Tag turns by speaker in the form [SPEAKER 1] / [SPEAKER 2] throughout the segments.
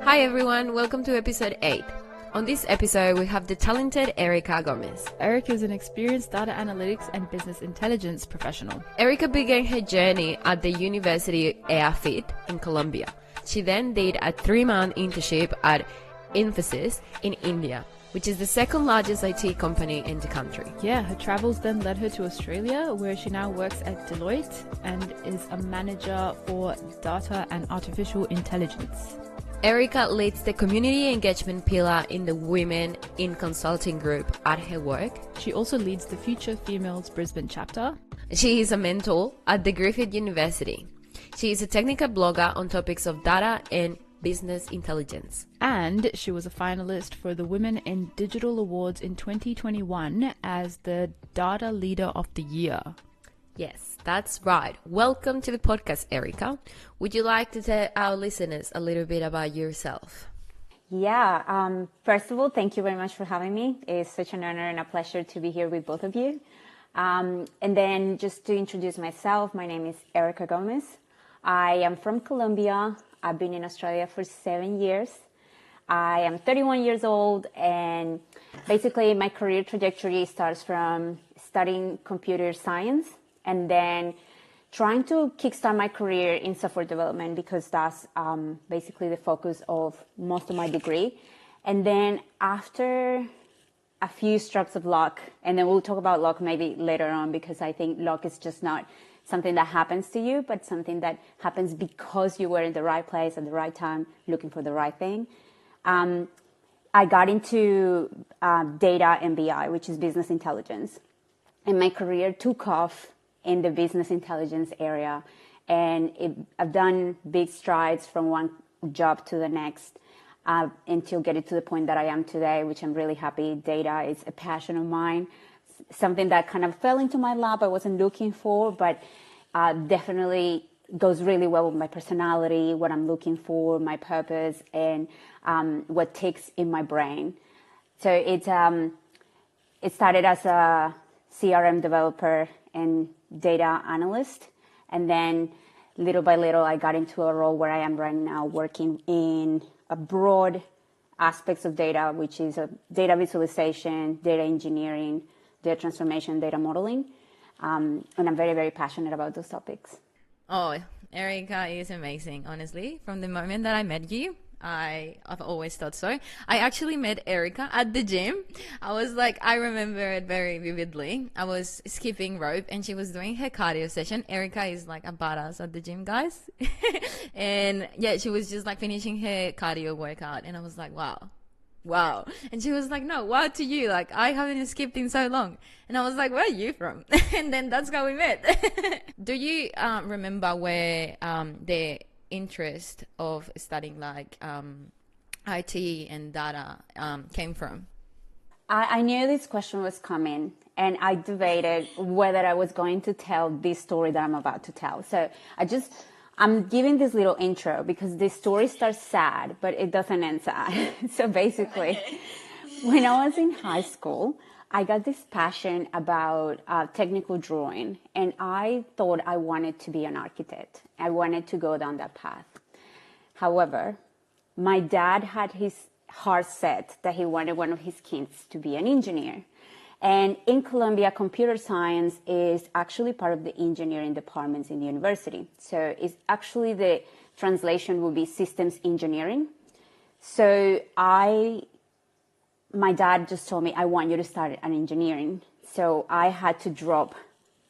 [SPEAKER 1] Hi everyone, welcome to episode 8. On this episode, we have the talented Erika Gomez.
[SPEAKER 2] Erika is an experienced data analytics and business intelligence professional.
[SPEAKER 1] Erika began her journey at the University EAFIT in Colombia. She then did a 3-month internship at Infosys in India, which is the second largest IT company in the country.
[SPEAKER 2] Yeah, her travels then led her to Australia, where she now works at Deloitte and is a manager for data and artificial intelligence.
[SPEAKER 1] Erika leads the community engagement pillar in the Women in Consulting group at her work.
[SPEAKER 2] She also leads the Future Females Brisbane chapter.
[SPEAKER 1] She is a mentor at the Griffith University. She is a technical blogger on topics of data and business intelligence.
[SPEAKER 2] And she was a finalist for the Women in Digital Awards in 2021 as the Data Leader of the Year.
[SPEAKER 1] Yes, that's right. Welcome to the podcast, Erika. Would you like to tell our listeners a little bit about yourself?
[SPEAKER 3] Yeah, first of all, thank you very much for having me. It's such an honor and a pleasure to be here with both of you. And then just to introduce myself, my name is Erika Gomez. I am from Colombia. I've been in Australia for 7 years. I am 31 years old, and basically my career trajectory starts from studying computer science and then trying to kickstart my career in software development because that's basically the focus of most of my degree. And then after a few strokes of luck, and then we'll talk about luck maybe later on, because I think luck is just not something that happens to you, but something that happens because you were in the right place at the right time, looking for the right thing. I got into data and BI, which is business intelligence. And my career took off in the business intelligence area. And I've done big strides from one job to the next until getting to the point that I am today, which I'm really happy. Data is a passion of mine, something that kind of fell into my lap I wasn't looking for, but definitely goes really well with my personality, what I'm looking for, my purpose, and what ticks in my brain. So it started as a CRM developer and data analyst, and then little by little I got into a role where I am right now, working in a broad aspects of data, which is data visualization, data engineering, data transformation, data modeling, and I'm very, very passionate about those topics.
[SPEAKER 1] Oh, Erika is amazing, honestly. From the moment that I met you, I've always thought so. I actually met Erika at the gym. I remember it very vividly. I was skipping rope and she was doing her cardio session. Erika is like a badass at the gym, guys. And yeah, she was just like finishing her cardio workout. And I was like, wow. And she was like, no, wow to you. Like, I haven't skipped in so long. And I was like, where are you from? And then that's how we met. Do you remember where the interest of studying like IT and data came from?
[SPEAKER 3] I knew this question was coming, and I debated whether I was going to tell this story that I'm about to tell. So I'm giving this little intro because this story starts sad, but it doesn't end sad. So basically, when I was in high school, I got this passion about technical drawing, and I thought I wanted to be an architect. I wanted to go down that path. However, my dad had his heart set that he wanted one of his kids to be an engineer. And in Colombia, computer science is actually part of the engineering departments in the university. So it's actually the translation would be systems engineering. So my dad just told me, I want you to start an engineering. So I had to drop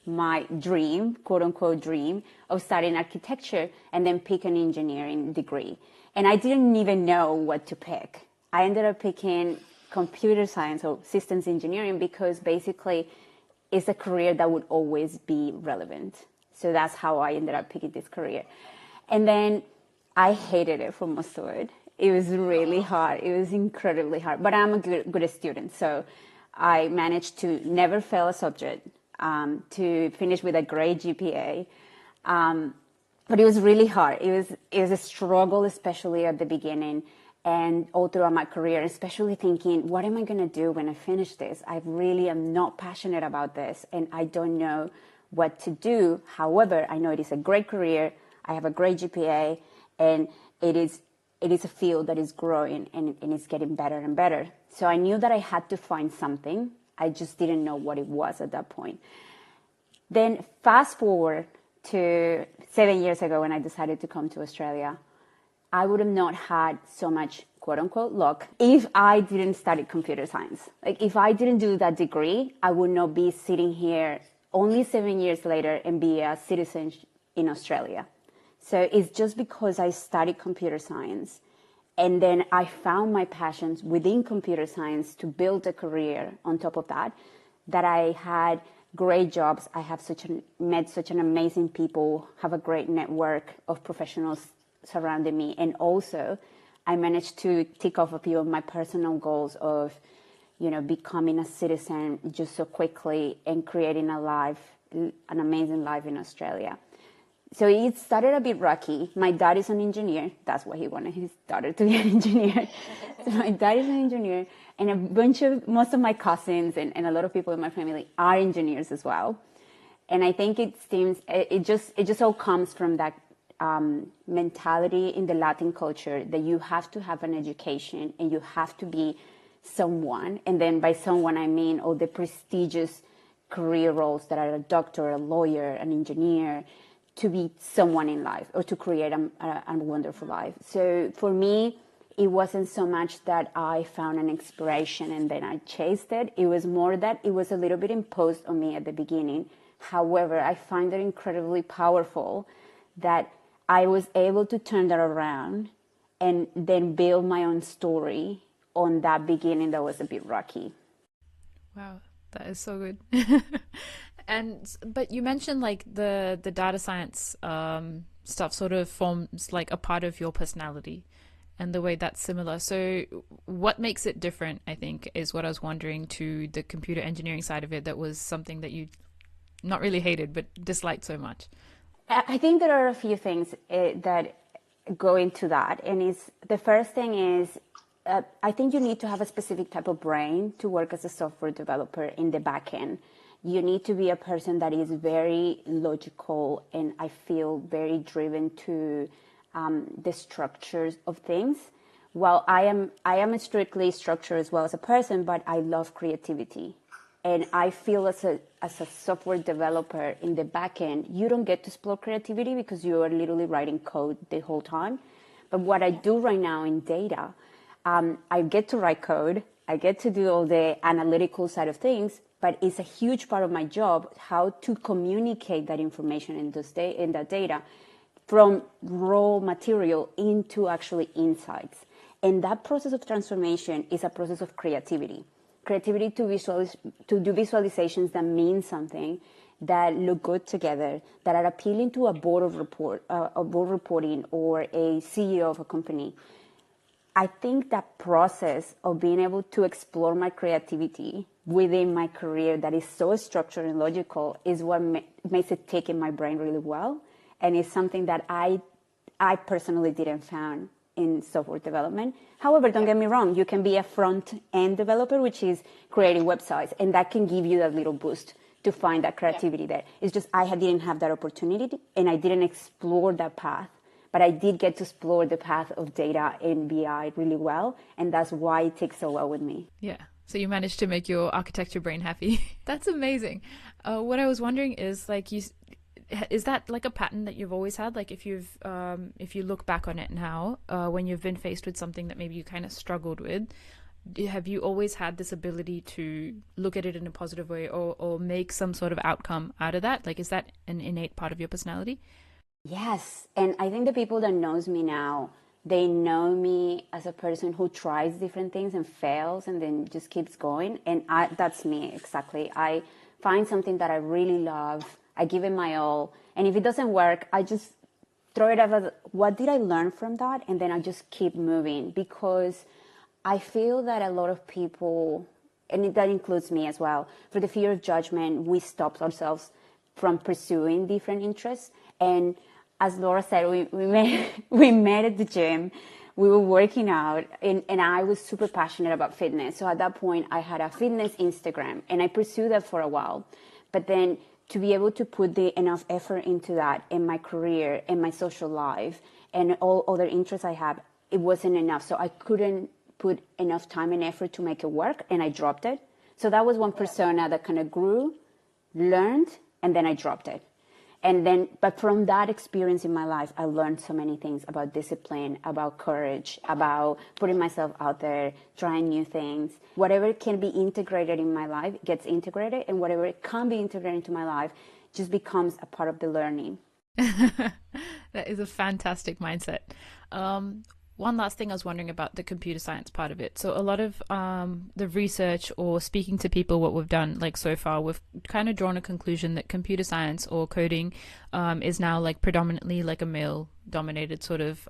[SPEAKER 3] my dream, quote unquote dream, of studying architecture and then pick an engineering degree. And I didn't even know what to pick. I ended up picking computer science or systems engineering because basically it's a career that would always be relevant. So that's how I ended up picking this career. And then I hated it for most of it. It was really hard. It was incredibly hard. But I'm a good student. So I managed to never fail a subject, to finish with a great GPA. But it was really hard. It was a struggle, especially at the beginning and all throughout my career, especially thinking, what am I going to do when I finish this? I really am not passionate about this, and I don't know what to do. However, I know it is a great career. I have a great GPA, and it is it is a field that is growing and it's getting better and better. So I knew that I had to find something. I just didn't know what it was at that point. Then fast forward to 7 years ago when I decided to come to Australia, I would have not had so much quote unquote luck if I didn't study computer science. Like if I didn't do that degree, I would not be sitting here only 7 years later and be a citizen in Australia. So it's just because I studied computer science and then I found my passions within computer science to build a career on top of that, that I had great jobs. I have met such an amazing people, have a great network of professionals surrounding me. And also I managed to tick off a few of my personal goals of, becoming a citizen just so quickly and creating an amazing life in Australia. So it started a bit rocky. My dad is an engineer. That's what he wanted his daughter to be an engineer. So my dad is an engineer, and most of my cousins and a lot of people in my family are engineers as well. And I think it just all comes from that mentality in the Latin culture that you have to have an education and you have to be someone. And then by someone, I mean all the prestigious career roles that are a doctor, a lawyer, an engineer, to be someone in life or to create a wonderful life. So for me, it wasn't so much that I found an inspiration and then I chased it. It was more that it was a little bit imposed on me at the beginning. However, I find it incredibly powerful that I was able to turn that around and then build my own story on that beginning that was a bit rocky.
[SPEAKER 2] Wow, that is so good. But you mentioned like the data science stuff sort of forms like a part of your personality and the way that's similar. So what makes it different, I think, is what I was wondering, to the computer engineering side of it that was something that you not really hated but disliked so much?
[SPEAKER 3] I think there are a few things that go into that. And the first thing is, I think you need to have a specific type of brain to work as a software developer in the back end. You need to be a person that is very logical and I feel very driven to the structures of things. While I am strictly structured as well as a person, but I love creativity. And I feel as a software developer in the back end, you don't get to explore creativity because you are literally writing code the whole time. But what I do right now in data, I get to write code, I get to do all the analytical side of things, but it's a huge part of my job how to communicate that information in that data from raw material into actually insights. And that process of transformation is a process of creativity. Creativity to do visualizations that mean something, that look good together, that are appealing to a board reporting or a CEO of a company. I think that process of being able to explore my creativity within my career that is so structured and logical is what makes it tick in my brain really well. And it's something that I personally didn't find in software development. However, don't get me wrong, you can be a front-end developer, which is creating websites, and that can give you that little boost to find that creativity there. It's just I didn't have that opportunity, and I didn't explore that path. But I did get to explore the path of data and BI really well, and that's why it takes so well with me.
[SPEAKER 2] Yeah. So you managed to make your architecture brain happy. That's amazing. What I was wondering is, like, is that like a pattern that you've always had? Like, if you look back on it now, when you've been faced with something that maybe you kind of struggled with, have you always had this ability to look at it in a positive way or make some sort of outcome out of that? Like, is that an innate part of your personality?
[SPEAKER 3] Yes. And I think the people that knows me now, they know me as a person who tries different things and fails and then just keeps going. And that's me, exactly. I find something that I really love. I give it my all. And if it doesn't work, I just throw it out as, what did I learn from that? And then I just keep moving, because I feel that a lot of people, and that includes me as well, for the fear of judgment, we stop ourselves from pursuing different interests. And as Laura said, we met at the gym. We were working out, and I was super passionate about fitness. So at that point, I had a fitness Instagram, and I pursued that for a while. But then to be able to put enough effort into that in my career, in my social life, and all other interests I have, it wasn't enough. So I couldn't put enough time and effort to make it work, and I dropped it. So that was one persona that kind of grew, learned, and then I dropped it. And then, but from that experience in my life, I learned so many things about discipline, about courage, about putting myself out there, trying new things. Whatever can be integrated in my life gets integrated, and whatever can't be integrated into my life just becomes a part of the learning.
[SPEAKER 2] That is a fantastic mindset. One last thing I was wondering about the computer science part of it. So a lot of the research or speaking to people, what we've done like so far, we've kind of drawn a conclusion that computer science or coding is now like predominantly like a male dominated sort of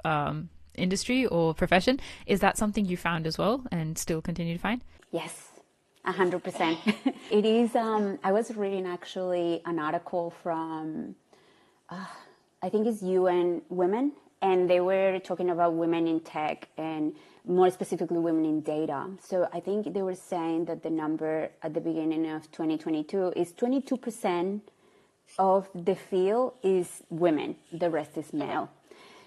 [SPEAKER 2] industry or profession. Is that something you found as well and still continue to find?
[SPEAKER 3] Yes, 100%. It is, I was reading actually an article from, I think it's UN Women, and they were talking about women in tech and more specifically women in data. So I think they were saying that the number at the beginning of 2022 is 22% of the field is women, the rest is male.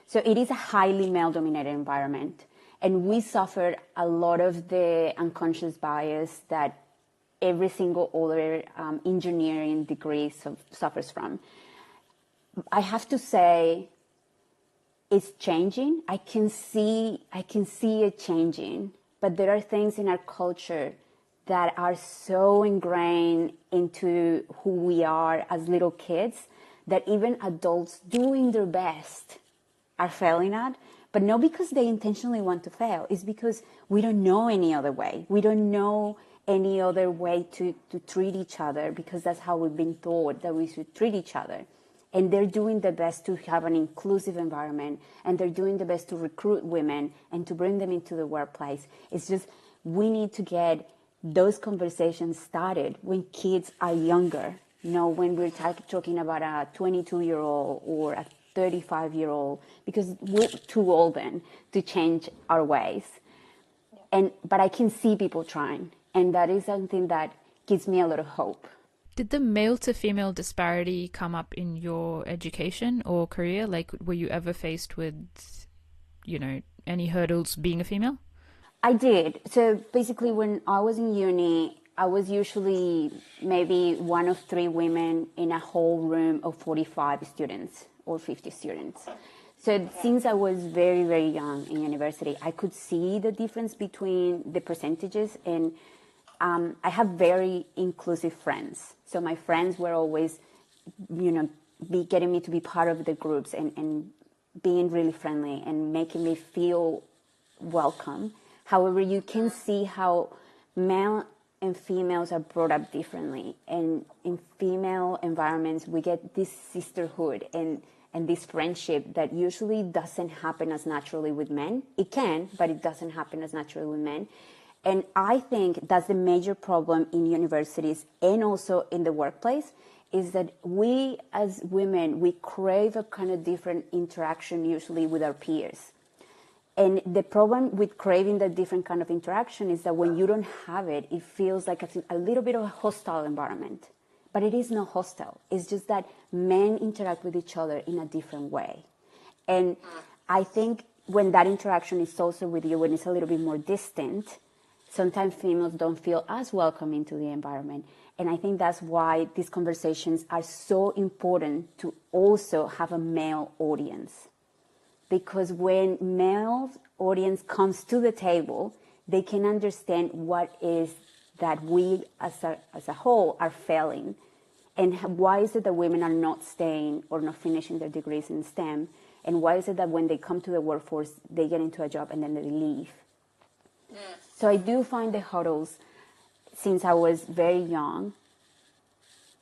[SPEAKER 3] So it is a highly male-dominated environment. And we suffered a lot of the unconscious bias that every single other engineering degree suffers from. I have to say, it's changing. I can see it changing, but there are things in our culture that are so ingrained into who we are as little kids that even adults doing their best are failing at, but not because they intentionally want to fail. It's because we don't know any other way. We don't know any other way to treat each other, because that's how we've been taught that we should treat each other. And they're doing the best to have an inclusive environment, and they're doing the best to recruit women and to bring them into the workplace. It's just, we need to get those conversations started when kids are younger. You know, when we're talking about a 22-year-old or a 35-year-old, because we're too old then to change our ways. But I can see people trying, and that is something that gives me a lot of hope.
[SPEAKER 2] Did the male to female disparity come up in your education or career? Like, were you ever faced with, you know, any hurdles being a female?
[SPEAKER 3] I did. So basically, when I was in uni, I was usually maybe one of 3 women in a whole room of 45 students or 50 students. So since I was very, very young in university, I could see the difference between the percentages, and I have very inclusive friends. So my friends were always, you know, getting me to be part of the groups and being really friendly and making me feel welcome. However, you can see how male and females are brought up differently. And in female environments, we get this sisterhood and this friendship that usually doesn't happen as naturally with men. It can, but it doesn't happen as naturally with men. And I think that's the major problem in universities and also in the workplace, is that we as women, we crave a kind of different interaction usually with our peers. And the problem with craving that different kind of interaction is that when you don't have it, it feels like a little bit of a hostile environment. But it is not hostile. It's just that men interact with each other in a different way. And I think when that interaction is also with you, when it's a little bit more distant, sometimes females don't feel as welcome into the environment. And I think that's why these conversations are so important to also have a male audience. Because when male audience comes to the table, they can understand what is that we as a whole are failing. And why is it that women are not staying or not finishing their degrees in STEM? And why is it that when they come to the workforce, they get into a job and then they leave? So I do find the hurdles since I was very young,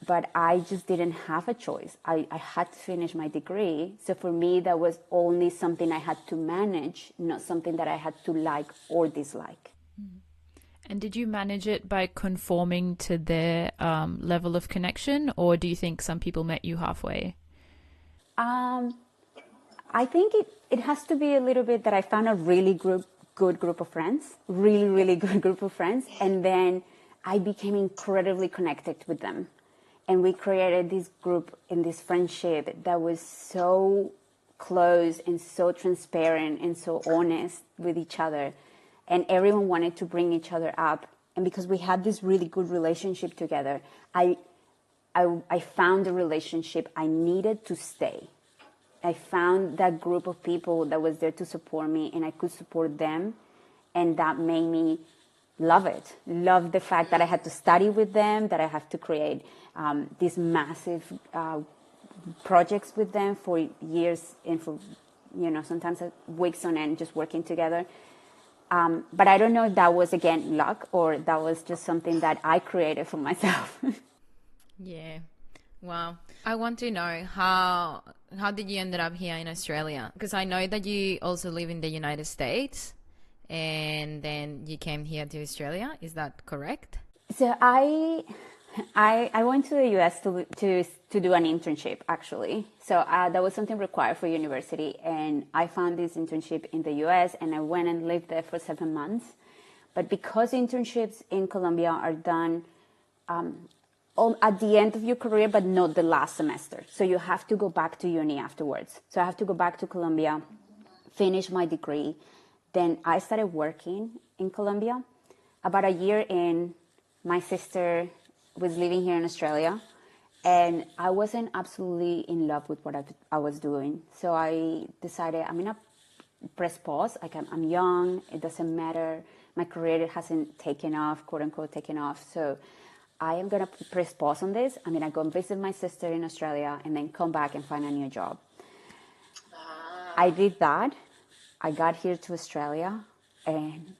[SPEAKER 3] but I just didn't have a choice. I had to finish my degree. So for me, that was only something I had to manage, not something that I had to like or dislike.
[SPEAKER 2] And did you manage it by conforming to their level of connection, or do you think some people met you halfway?
[SPEAKER 3] I think it has to be a little bit that I found a really good group of friends, really good group of friends, and then I became incredibly connected with them. And we created this group and this friendship that was so close and so transparent and so honest with each other. And everyone wanted to bring each other up. And because we had this really good relationship together, I found the relationship I needed to stay. I found that group of people that was there to support me, and I could support them. And that made me love it. Love the fact that I had to study with them, that I have to create these massive projects with them for years and for, sometimes weeks on end, just working together. But I don't know if that was, again, luck or that was just something that I created for myself.
[SPEAKER 1] Yeah. Wow. I want to know how did you end up here in Australia? Because I know that you also live in the United States and then you came here to Australia. Is that correct?
[SPEAKER 3] So I went to the US to do an internship, actually. So that was something required for university. And I found this internship in the US and I went and lived there for 7 months. But because internships in Colombia are done at the end of your career, but not the last semester. So you have to go back to uni afterwards. So I have to go back to Colombia, finish my degree. Then I started working in Colombia. About a year in, my sister was living here in Australia, and I wasn't absolutely in love with what I was doing. So I decided I'm going to press pause. I'm young. It doesn't matter. My career hasn't taken off, quote unquote, taken off. So I am going to press pause on this. I'm going to go and visit my sister in Australia and then come back and find a new job. I did that. I got here to Australia, and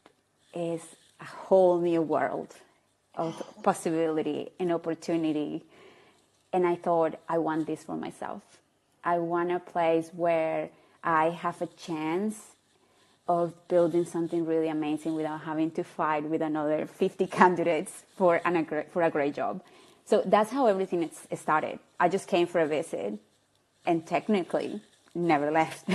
[SPEAKER 3] it's a whole new world of possibility and opportunity. And I thought, I want this for myself. I want a place where I have a chance of building something really amazing without having to fight with another 50 candidates for a great job. So that's how everything started. I just came for a visit and technically never left.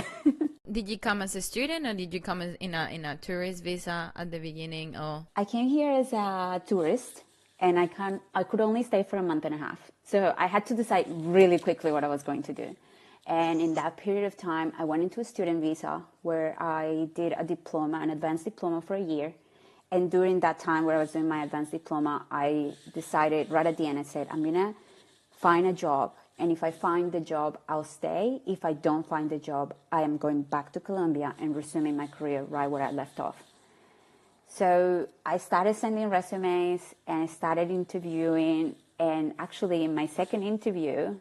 [SPEAKER 1] Did you come as a student or did you come in a tourist visa at the beginning? Or
[SPEAKER 3] I came here as a tourist, and I could only stay for a month and a half. So I had to decide really quickly what I was going to do. And in that period of time, I went into a student visa where I did a diploma, an advanced diploma for a year. And during that time where I was doing my advanced diploma, I decided right at the end, I said, I'm going to find a job. And if I find the job, I'll stay. If I don't find the job, I am going back to Colombia and resuming my career right where I left off. So I started sending resumes and I started interviewing. And actually, in my second interview,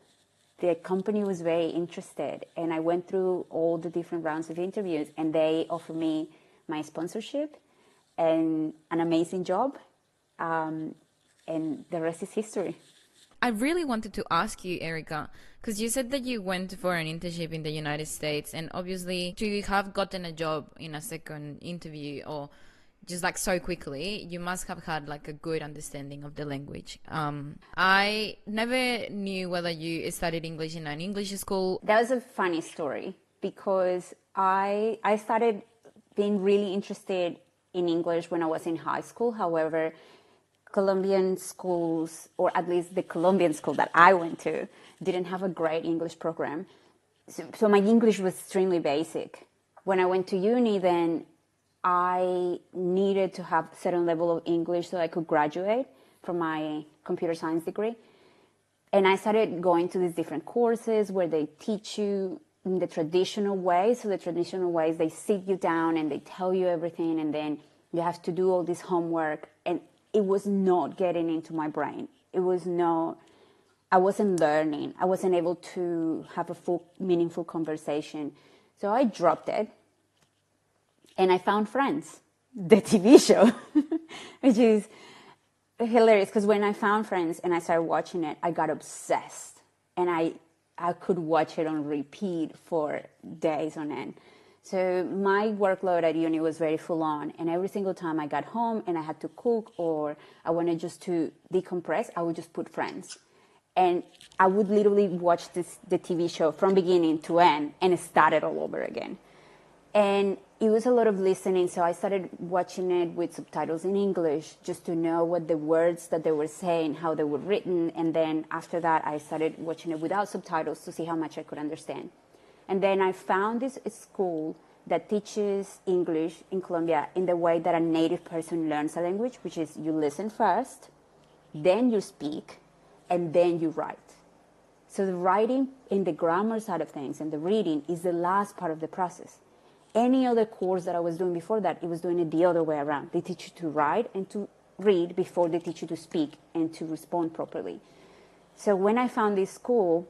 [SPEAKER 3] the company was very interested. And I went through all the different rounds of interviews, and they offered me my sponsorship and an amazing job. And the rest is history.
[SPEAKER 1] I really wanted to ask you, Erika, because you said that you went for an internship in the United States, and obviously to have gotten a job in a second interview or just like so quickly, you must have had like a good understanding of the language. I never knew whether you studied English in an English school.
[SPEAKER 3] That was a funny story because I started being really interested in English when I was in high school. However, Colombian schools, or at least the Colombian school that I went to, didn't have a great English program. So my English was extremely basic. When I went to uni, then I needed to have a certain level of English so I could graduate from my computer science degree. And I started going to these different courses where they teach you in the traditional way. So the traditional way is they sit you down and they tell you everything, and then you have to do all this homework. And it was not getting into my brain. I wasn't learning. I wasn't able to have a full, meaningful conversation. So I dropped it. And I found Friends, the TV show, which is hilarious because when I found Friends and I started watching it, I got obsessed. And I could watch it on repeat for days on end. So my workload at uni was very full on, and every single time I got home and I had to cook or I wanted just to decompress, I would just put Friends. And I would literally watch the TV show from beginning to end and start it all over again. And it was a lot of listening, so I started watching it with subtitles in English just to know what the words that they were saying, how they were written. And then after that, I started watching it without subtitles to see how much I could understand. And then I found this school that teaches English in Colombia in the way that a native person learns a language, which is you listen first, then you speak, and then you write. So the writing in the grammar side of things and the reading is the last part of the process. Any other course that I was doing before that, it was doing it the other way around. They teach you to write and to read before they teach you to speak and to respond properly. So when I found this school,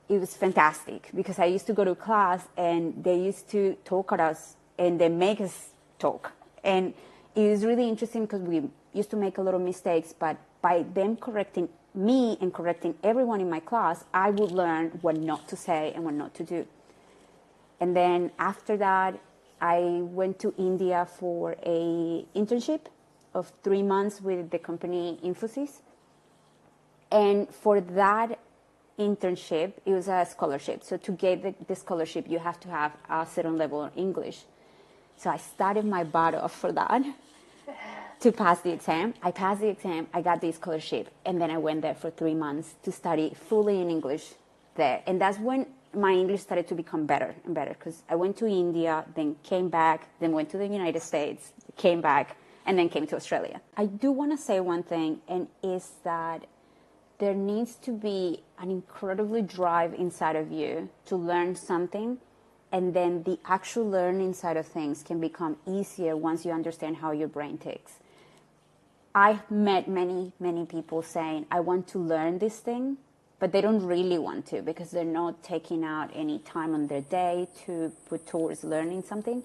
[SPEAKER 3] it was fantastic because I used to go to class and they used to talk at us and they make us talk. And it was really interesting because we used to make a lot of mistakes, but by them correcting me and correcting everyone in my class, I would learn what not to say and what not to do. And then after that, I went to India for a internship of 3 months with the company Infosys. And for that internship, it was a scholarship. So to get the scholarship, you have to have a certain level of English. So I studied my butt off for that to pass the exam. I passed the exam, I got the scholarship, and then I went there for 3 months to study fully in English there. And that's when my English started to become better and better because I went to India, then came back, then went to the United States, came back, and then came to Australia. I do want to say one thing, and is that there needs to be an incredibly drive inside of you to learn something, and then the actual learning side of things can become easier once you understand how your brain ticks. I've met many, many people saying, I want to learn this thing, but they don't really want to because they're not taking out any time on their day to put towards learning something.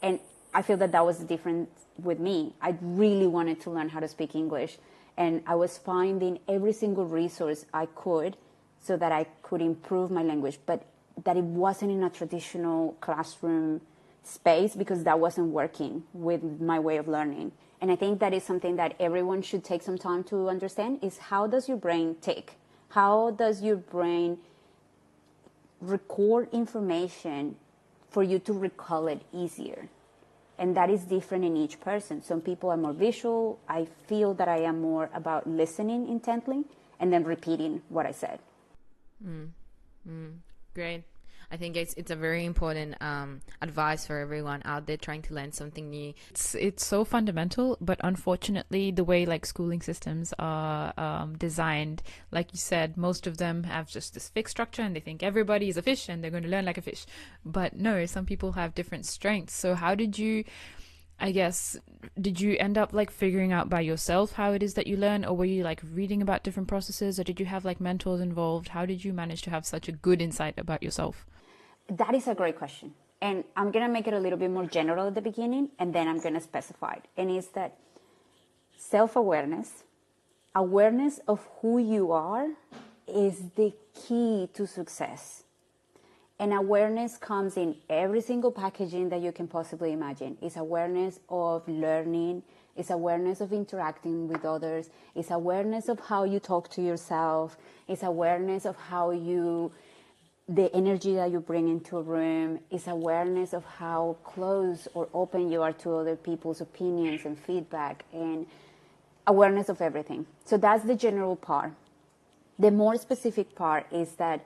[SPEAKER 3] And I feel that that was the difference with me. I really wanted to learn how to speak English. And I was finding every single resource I could so that I could improve my language, but that it wasn't in a traditional classroom space because that wasn't working with my way of learning. And I think that is something that everyone should take some time to understand is how does your brain tick? How does your brain record information for you to recall it easier? And that is different in each person. Some people are more visual. I feel that I am more about listening intently and then repeating what I said.
[SPEAKER 1] Great. I think it's a very important advice for everyone out there trying to learn something new.
[SPEAKER 2] It's so fundamental, but unfortunately, the way like schooling systems are designed, like you said, most of them have just this fixed structure, and they think everybody is a fish and they're going to learn like a fish. But no, some people have different strengths. So how did you? I guess, did you end up like figuring out by yourself how it is that you learn, or were you like reading about different processes, or did you have like mentors involved? How did you manage to have such a good insight about yourself?
[SPEAKER 3] That is a great question. And I'm going to make it a little bit more general at the beginning, and then I'm going to specify it. And it's that self-awareness, awareness of who you are is the key to success. And awareness comes in every single packaging that you can possibly imagine. It's awareness of learning. It's awareness of interacting with others. It's awareness of how you talk to yourself. It's awareness of how the energy that you bring into a room. It's awareness of how close or open you are to other people's opinions and feedback, and awareness of everything. So that's the general part. The more specific part is that,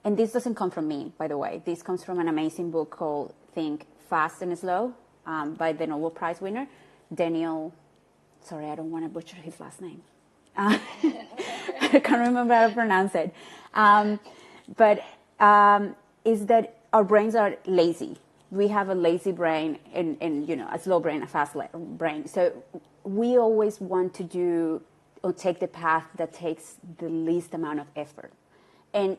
[SPEAKER 3] and this doesn't come from me, by the way. This comes from an amazing book called Think Fast and Slow by the Nobel Prize winner, Daniel, sorry, I don't want to butcher his last name. I can't remember how to pronounce it. But is that our brains are lazy. We have a lazy brain and a slow brain, a fast brain. So we always want to do or take the path that takes the least amount of effort. And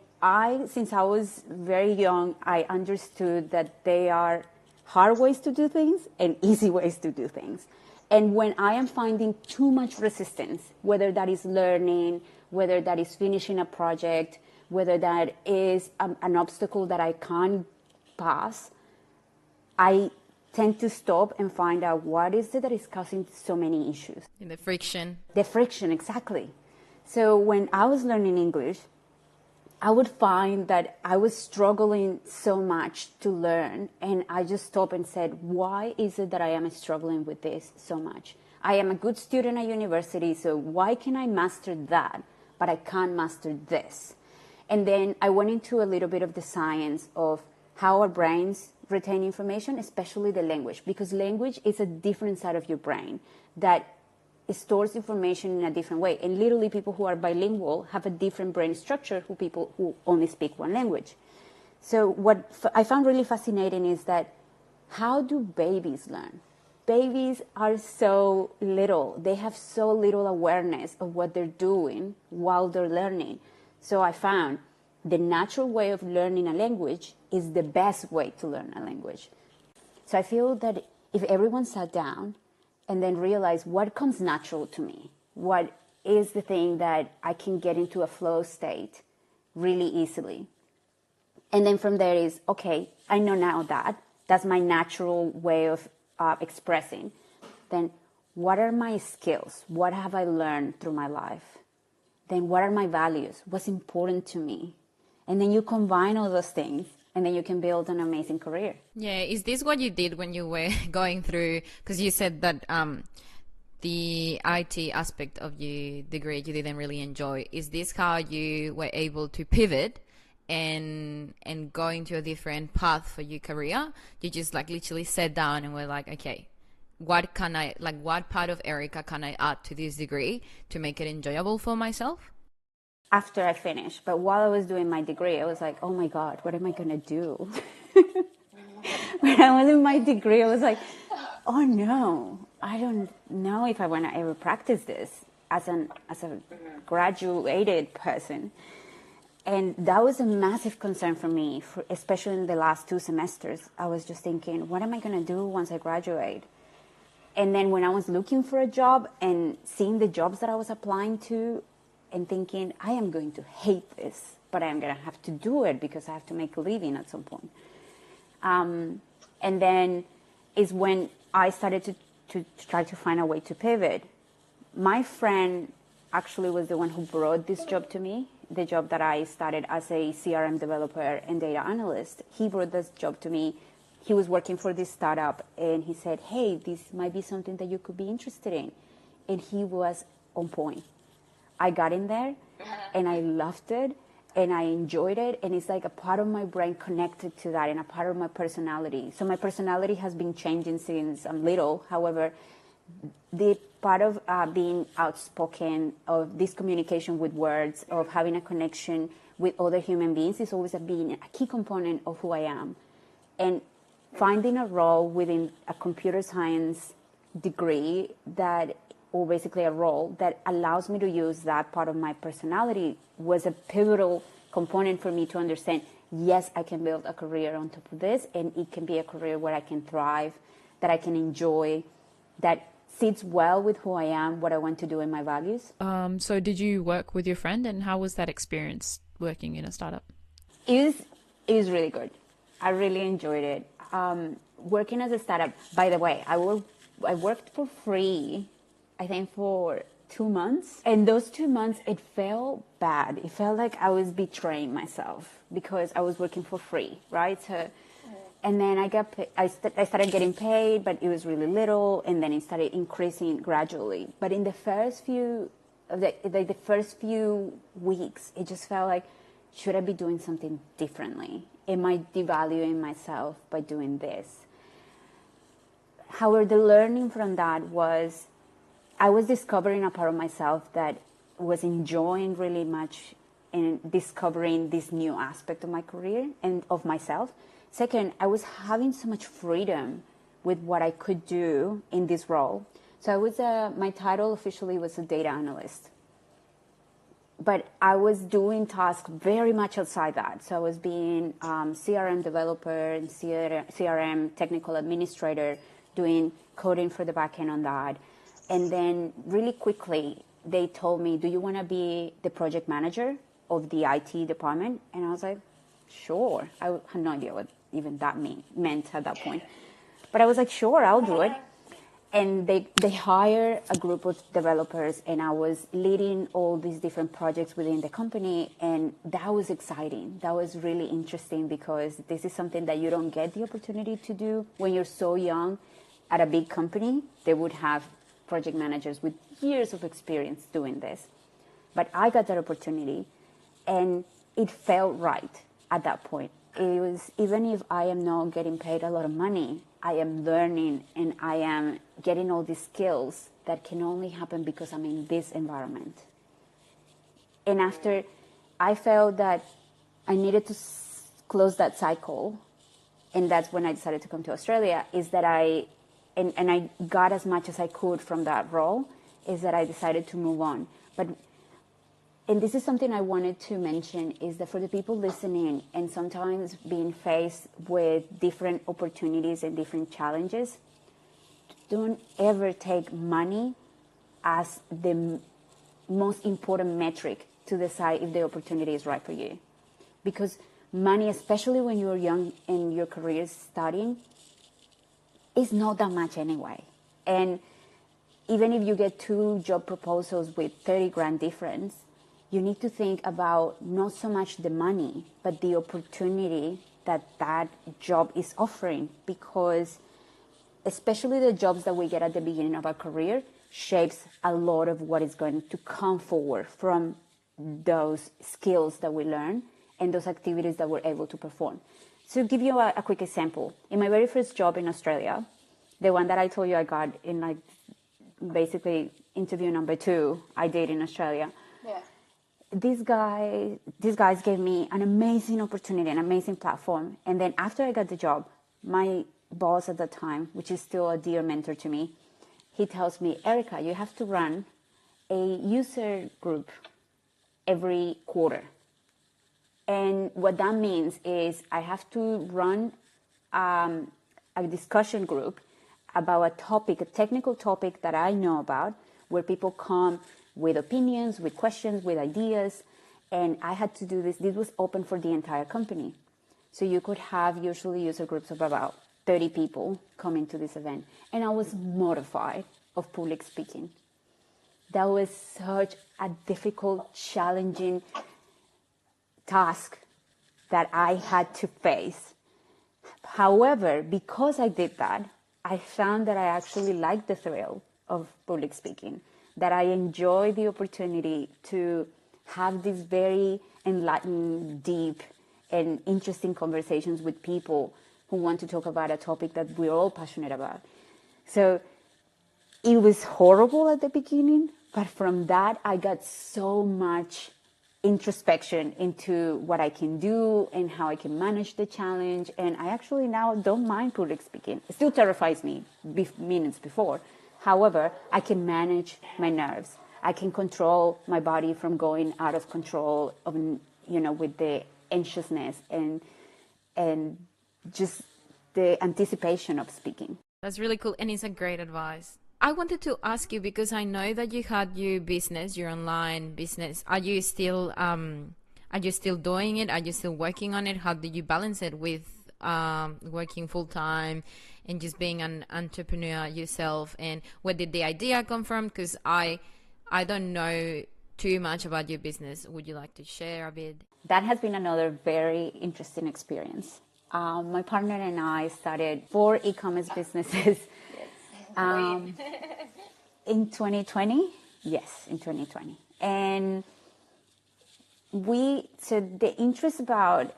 [SPEAKER 3] since I was very young, I understood that there are hard ways to do things and easy ways to do things. And when I am finding too much resistance, whether that is learning, whether that is finishing a project, whether that is an obstacle that I can't pass, I tend to stop and find out what is it that is causing so many issues.
[SPEAKER 1] In the friction.
[SPEAKER 3] The friction, exactly. So when I was learning English, I would find that I was struggling so much to learn, and I just stopped and said, why is it that I am struggling with this so much? I am a good student at university, so why can I master that, but I can't master this? And then I went into a little bit of the science of how our brains retain information, especially the language, because language is a different side of your brain that stores information in a different way. And literally people who are bilingual have a different brain structure who people who only speak one language. So what I found really fascinating is that how do babies learn? Babies are so little. They have so little awareness of what they're doing while they're learning. So I found the natural way of learning a language is the best way to learn a language. So I feel that if everyone sat down and then realized what comes natural to me, what is the thing that I can get into a flow state really easily. And then from there is, okay, I know now that that's my natural way of expressing. Then what are my skills? What have I learned through my life? Then what are my values? What's important to me? And then you combine all those things and then you can build an amazing career.
[SPEAKER 1] Yeah, is this what you did when you were going through, because you said that the IT aspect of your degree you didn't really enjoy. Is this how you were able to pivot and go into a different path for your career? You just like literally sat down and were like, okay, what part of Erika can I add to this degree to make it enjoyable for myself?
[SPEAKER 3] After I finished, but while I was doing my degree, I was like, oh my God, what am I going to do? When I was in my degree, I was like, oh no, I don't know if I want to ever practice this as a graduated person. And that was a massive concern for me, especially in the last 2 semesters. I was just thinking, what am I going to do once I graduate? And then when I was looking for a job and seeing the jobs that I was applying to and thinking, I am going to hate this, but I'm going to have to do it because I have to make a living at some point. And then is when I started to try to find a way to pivot. My friend actually was the one who brought this job to me, the job that I started as a CRM developer and data analyst. He brought this job to me. He was working for this startup and he said, hey, this might be something that you could be interested in. And he was on point. I got in there and I loved it and I enjoyed it. And it's like a part of my brain connected to that and a part of my personality. So my personality has been changing since I'm little. However, the part of being outspoken, of this communication with words, of having a connection with other human beings is always been a key component of who I am. And finding a role within a computer science degree that, or basically a role that allows me to use that part of my personality was a pivotal component for me to understand, yes, I can build a career on top of this, and it can be a career where I can thrive, that I can enjoy, that sits well with who I am, what I want to do, and my values.
[SPEAKER 2] So did you work with your friend, and how was that experience working in a startup?
[SPEAKER 3] It was really good. I really enjoyed it. Working as a startup, by the way, I worked for free, I think for 2 months. And those 2 months, it felt bad. It felt like I was betraying myself because I was working for free, right? So, and then I started getting paid, but it was really little, and then it started increasing gradually. But in the first few weeks, it just felt like, should I be doing something differently? Am I devaluing myself by doing this? However, the learning from that was I was discovering a part of myself that was enjoying really much and discovering this new aspect of my career and of myself. Second, I was having so much freedom with what I could do in this role. So I was my title officially was a data analyst. But I was doing tasks very much outside that. So I was being CRM developer and CRM technical administrator, doing coding for the backend on that. And then really quickly, they told me, do you want to be the project manager of the IT department? And I was like, sure. I had no idea what even that meant at that point. But I was like, sure, I'll do it. And they hired a group of developers, and I was leading all these different projects within the company, and that was exciting. That was really interesting because this is something that you don't get the opportunity to do when you're so young. At a big company, they would have project managers with years of experience doing this. But I got that opportunity, and it felt right at that point. It was, even if I am not getting paid a lot of money, I am learning and I am getting all these skills that can only happen because I'm in this environment. And after I felt that I needed to close that cycle, and that's when I decided to come to Australia, is that I got as much as I could from that role, is that I decided to move on. And this is something I wanted to mention, is that for the people listening and sometimes being faced with different opportunities and different challenges, don't ever take money as the most important metric to decide if the opportunity is right for you. Because money, especially when you're young and your career is starting, is not that much anyway. And even if you get 2 job proposals with 30 grand difference, you need to think about not so much the money, but the opportunity that that job is offering. Because especially the jobs that we get at the beginning of our career shapes a lot of what is going to come forward from those skills that we learn and those activities that we're able to perform. So to give you a quick example, in my very first job in Australia, the one that I told you I got in like basically interview number 2 I did in Australia.
[SPEAKER 2] Yeah.
[SPEAKER 3] These guys gave me an amazing opportunity, an amazing platform. And then after I got the job, my boss at the time, which is still a dear mentor to me, he tells me, Erika, you have to run a user group every quarter. And what that means is I have to run a discussion group about a topic, a technical topic that I know about, where people come with opinions, with questions, with ideas. And I had to do this. This was open for the entire company. So you could have usually user groups of about 30 people coming to this event. And I was mortified of public speaking. That was such a difficult, challenging task that I had to face. However, because I did that, I found that I actually liked the thrill of public speaking, that I enjoy the opportunity to have these very enlightening, deep, and interesting conversations with people who want to talk about a topic that we're all passionate about. So it was horrible at the beginning, but from that, I got so much introspection into what I can do and how I can manage the challenge. And I actually now don't mind public speaking. It still terrifies me minutes before. However, I can manage my nerves. I can control my body from going out of control of, with the anxiousness and just the anticipation of speaking.
[SPEAKER 1] That's really cool, and it's a great advice. I wanted to ask you, because I know that you had your business, your online business. Are you still doing it? Are you still working on it? How do you balance it with working full time and just being an entrepreneur yourself? And where did the idea come from? Because I don't know too much about your business. Would you like to share a bit?
[SPEAKER 3] That has been another very interesting experience. My partner and I started 4 e-commerce businesses. In 2020, yes, in 2020. And so the interest about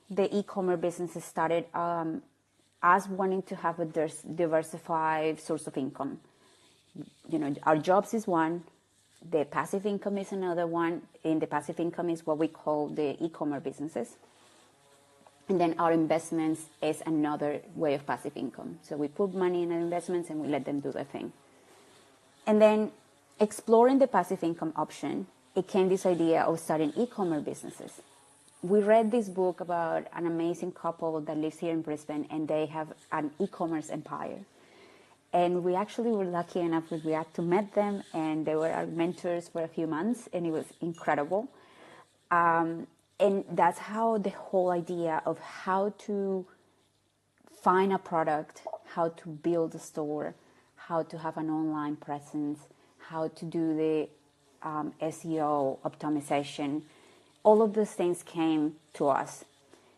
[SPEAKER 3] the e-commerce businesses started us wanting to have a diversified source of income. Our jobs is one, the passive income is another one, and the passive income is what we call the e-commerce businesses. And then our investments is another way of passive income. So we put money in our investments and we let them do their thing. And then exploring the passive income option, it came this idea of starting e-commerce businesses. We read this book about an amazing couple that lives here in Brisbane, and they have an e-commerce empire. And we actually were lucky enough that we had to meet them, and they were our mentors for a few months, and it was incredible. And that's how the whole idea of how to find a product, how to build a store, how to have an online presence, how to do the SEO optimization, all of those things came to us.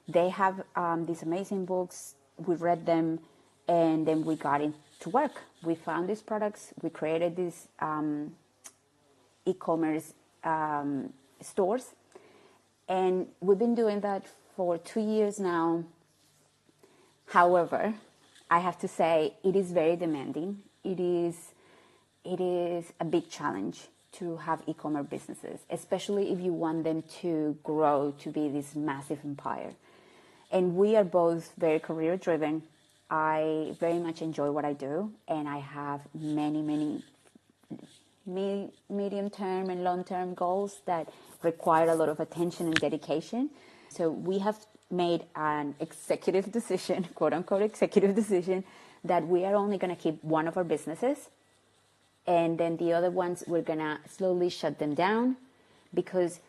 [SPEAKER 3] They have these amazing books. We read them, and then we got into work. We found these products. We created these e-commerce stores. And we've been doing that for 2 years now. However, I have to say it is very demanding. It is a big challenge to have e-commerce businesses, especially if you want them to grow to be this massive empire. And we are both very career driven. I very much enjoy what I do, and I have many medium-term and long-term goals that require a lot of attention and dedication. So we have made an executive decision, quote-unquote executive decision, that we are only going to keep one of our businesses, and then the other ones we're going to slowly shut them down, because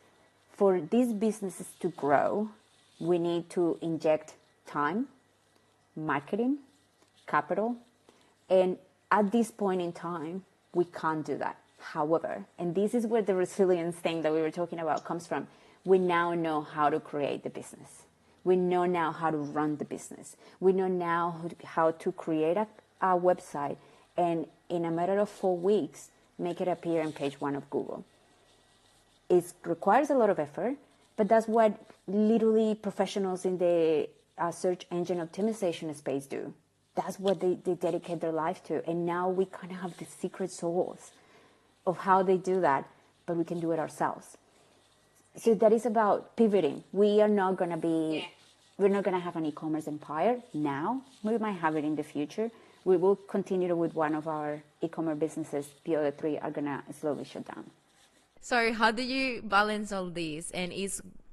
[SPEAKER 3] for these businesses to grow, we need to inject time, marketing, capital, and at this point in time, we can't do that. However, and this is where the resilience thing that we were talking about comes from, we now know how to create the business. We know now how to run the business. We know now how to create a website and in a matter of 4 weeks, make it appear on page 1 of Google. It requires a lot of effort, but that's what literally professionals in the search engine optimization space do. That's what they dedicate their life to. And now we kind of have the secret sauce of how they do that, but we can do it ourselves. So that is about pivoting. We are not going to be, we're not going to have an e-commerce empire now. We might have it in the future. We will continue with one of our e-commerce businesses. The other 3 are going to slowly shut down.
[SPEAKER 1] So how do you balance all these? And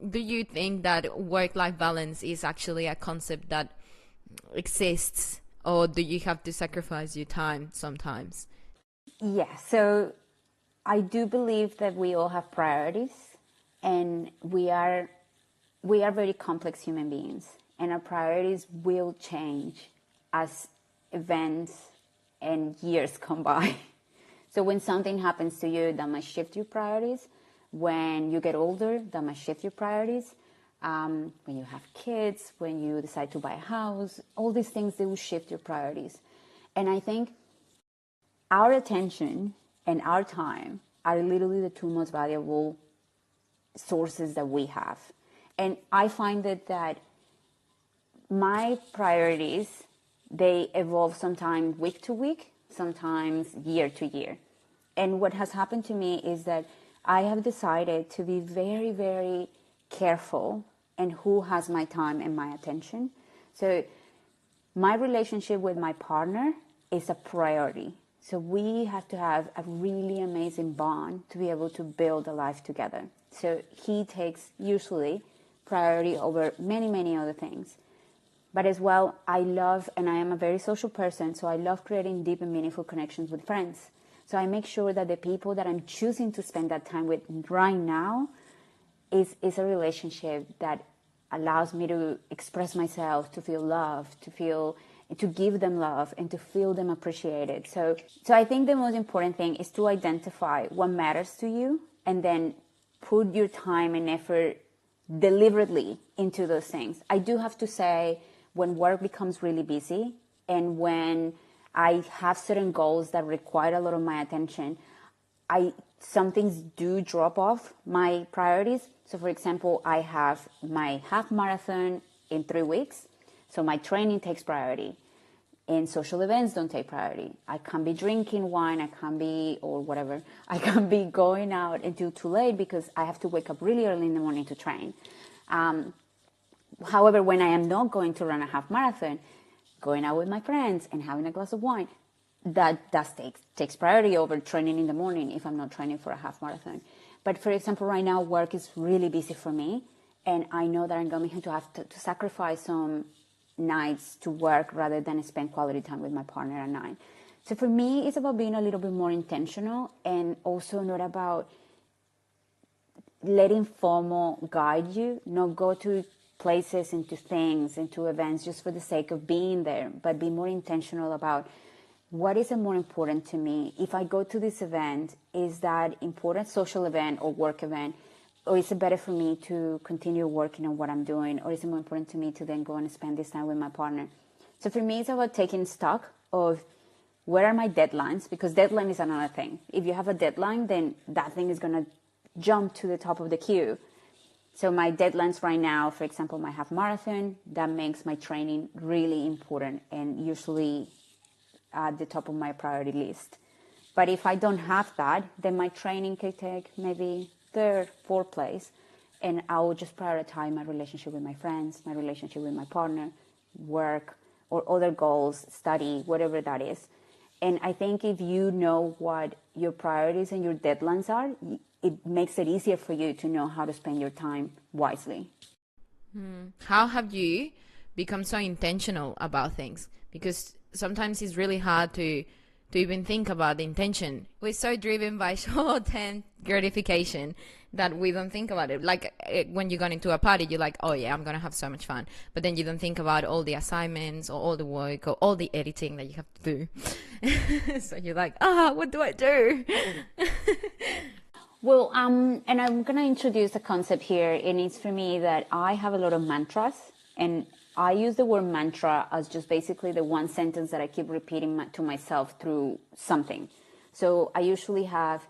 [SPEAKER 1] do you think that work-life balance is actually a concept that exists, or do you have to sacrifice your time sometimes?
[SPEAKER 3] Yeah, so I do believe that we all have priorities, and we are very complex human beings, and our priorities will change as events and years come by. So when something happens to you, that might shift your priorities. When you get older, that might shift your priorities. When you have kids, when you decide to buy a house, all these things, they will shift your priorities. And I think our attention and our time are literally the 2 most valuable sources that we have. And I find that my priorities, they evolve sometimes week to week, sometimes year to year. And what has happened to me is that I have decided to be very, very careful in who has my time and my attention. So my relationship with my partner is a priority. So we have to have a really amazing bond to be able to build a life together. So he takes usually priority over many other things. But as well, I love, and I am a very social person, so I love creating deep and meaningful connections with friends. So I make sure that the people that I'm choosing to spend that time with right now is a relationship that allows me to express myself, to feel loved, to give them love, and to feel them appreciated. So I think the most important thing is to identify what matters to you and then put your time and effort deliberately into those things. I do have to say, when work becomes really busy and when I have certain goals that require a lot of my attention, some things do drop off my priorities. So for example, I have my half marathon in 3 weeks. So my training takes priority and social events don't take priority. I can't be drinking wine. I can't be going out until too late because I have to wake up really early in the morning to train. However, when I am not going to run a half marathon, going out with my friends and having a glass of wine, that takes priority over training in the morning if I'm not training for a half marathon. But for example, right now, work is really busy for me, and I know that I'm going to have to sacrifice some nights to work rather than spend quality time with my partner at night. So for me, it's about being a little bit more intentional and also not about letting FOMO guide you, not go to places, into things, into events just for the sake of being there, but be more intentional about what is more important to me. If I go to this event, is that important social event or work event, or is it better for me to continue working on what I'm doing, or is it more important to me to then go and spend this time with my partner? So for me, it's about taking stock of where are my deadlines, because deadline is another thing. If you have a deadline, then that thing is going to jump to the top of the queue. So my deadlines right now, for example, my half marathon, that makes my training really important and usually at the top of my priority list. But if I don't have that, then my training could take maybe third, fourth place. And I will just prioritize my relationship with my friends, my relationship with my partner, work, or other goals, study, whatever that is. And I think if you know what your priorities and your deadlines are, it makes it easier for you to know how to spend your time wisely.
[SPEAKER 1] How have you become so intentional about things? Because sometimes it's really hard to even think about the intention. We're so driven by short-term gratification that we don't think about it. Like when you're going into a party, you're like, oh yeah, I'm going to have so much fun. But then you don't think about all the assignments or all the work or all the editing that you have to do. So you're like, what do I do?
[SPEAKER 3] Well, and I'm going to introduce a concept here, and it's for me that I have a lot of mantras, and I use the word mantra as just basically the one sentence that I keep repeating to myself through something. So I usually have,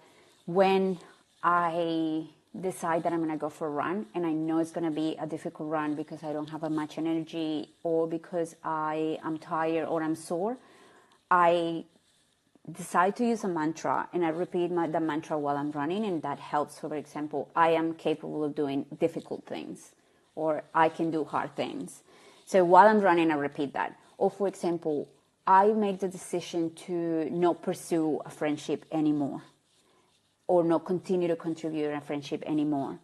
[SPEAKER 3] when I decide that I'm going to go for a run, and I know it's going to be a difficult run because I don't have much energy or because I am tired or I'm sore, I decide to use a mantra and I repeat the mantra while I'm running, and that helps. For example, I am capable of doing difficult things, or I can do hard things. So while I'm running, I repeat that. Or for example, I make the decision to not pursue a friendship anymore, or not continue to contribute in a friendship anymore.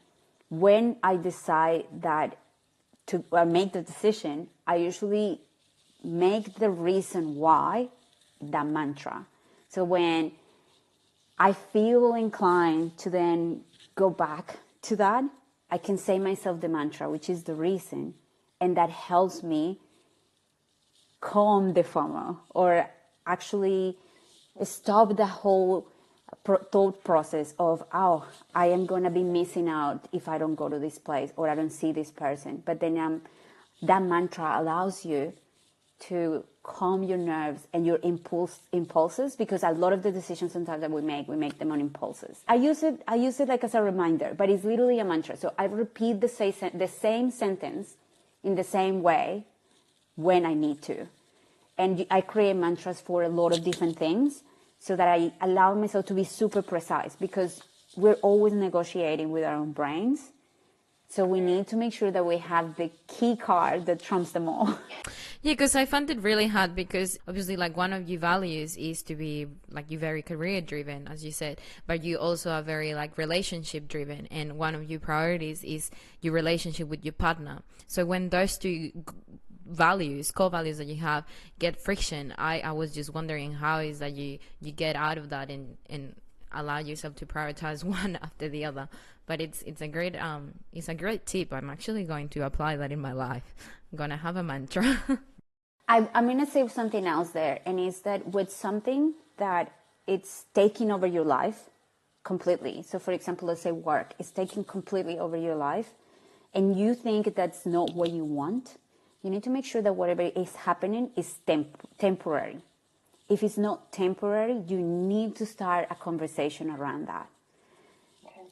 [SPEAKER 3] When I decide that to make the decision, I usually make the reason why that mantra. So when I feel inclined to then go back to that, I can say myself the mantra, which is the reason, and that helps me calm the FOMO, or actually stop the whole thought process of, oh, I am going to be missing out if I don't go to this place or I don't see this person. But then that mantra allows you to calm your nerves and your impulses, because a lot of the decisions sometimes that we make them on impulses. I use it like as a reminder, but it's literally a mantra. So I repeat the same sentence in the same way when I need to. And I create mantras for a lot of different things so that I allow myself to be super precise, because we're always negotiating with our own brains. So we need to make sure that we have the key card that trumps them all.
[SPEAKER 1] Yeah, because I found it really hard, because obviously like one of your values is to be like, you're very career driven, as you said, but you also are very like relationship driven, and one of your priorities is your relationship with your partner. So when those two core values that you have get friction, I was just wondering how is that you get out of that and allow yourself to prioritize one after the other. But it's a great tip. I'm actually going to apply that in my life. I'm gonna have a mantra.
[SPEAKER 3] I'm going to say something else there, and it's that with something that it's taking over your life completely. So for example, let's say work is taking completely over your life, and you think that's not what you want, you need to make sure that whatever is happening is temporary. If it's not temporary, you need to start a conversation around that.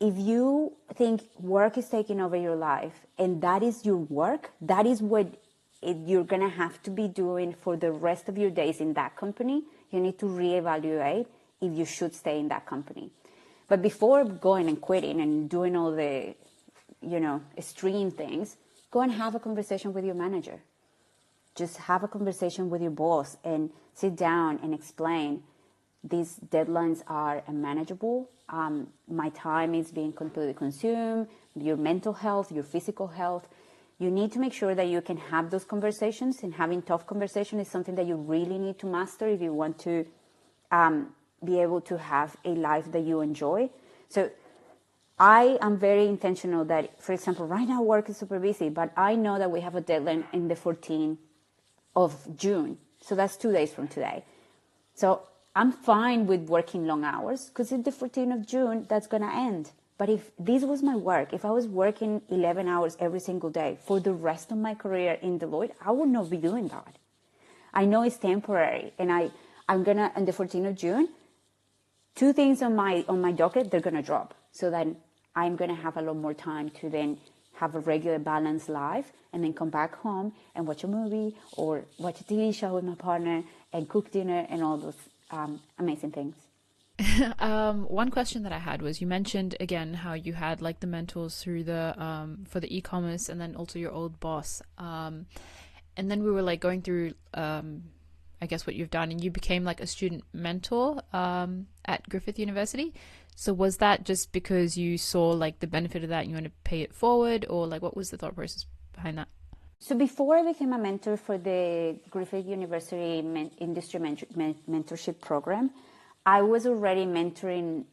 [SPEAKER 3] If you think work is taking over your life and that is your work, that is what you're going to have to be doing for the rest of your days in that company, you need to reevaluate if you should stay in that company. But before going and quitting and doing all the, extreme things, go and have a conversation with your manager. Just have a conversation with your boss and sit down and explain, these deadlines are unmanageable. My time is being completely consumed, your mental health, your physical health. You need to make sure that you can have those conversations, and having tough conversation is something that you really need to master if you want to be able to have a life that you enjoy. So I am very intentional that, for example, right now work is super busy, but I know that we have a deadline in the 14th of June. So that's 2 days from today. So I'm fine with working long hours, because in the 14th of June, that's going to end. But if this was my work, if I was working 11 hours every single day for the rest of my career in Deloitte, I would not be doing that. I know it's temporary, and I'm going to, on the 14th of June, 2 things on my docket, they're going to drop. So then I'm going to have a lot more time to then have a regular balanced life, and then come back home and watch a movie or watch a TV show with my partner and cook dinner and all those amazing things.
[SPEAKER 2] One question that I had was, you mentioned again how you had like the mentors through the for the e-commerce, and then also your old boss, and then we were like going through I guess what you've done, and you became like a student mentor at Griffith University. So was that just because you saw like the benefit of that and you want to pay it forward, or like what was the thought process behind that?
[SPEAKER 3] So before I became a mentor for the Griffith University Industry Mentorship Program, I was already mentoring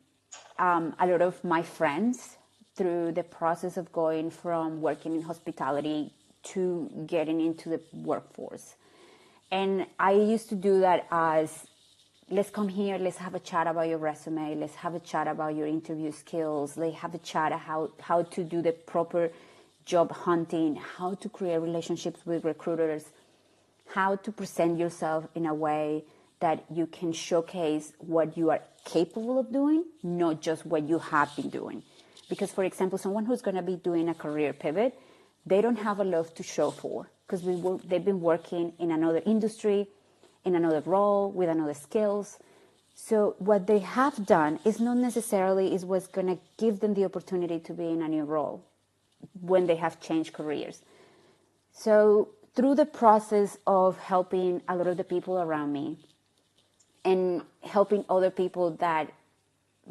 [SPEAKER 3] a lot of my friends through the process of going from working in hospitality to getting into the workforce. And I used to do that as, let's come here, let's have a chat about your resume, let's have a chat about your interview skills, let's have a chat how to do the proper job hunting, how to create relationships with recruiters, how to present yourself in a way that you can showcase what you are capable of doing, not just what you have been doing. Because, for example, someone who's going to be doing a career pivot, they don't have a lot to show for, because they've been working in another industry, in another role, with another skills. So what they have done is not necessarily is what's going to give them the opportunity to be in a new role when they have changed careers. So through the process of helping a lot of the people around me and helping other people that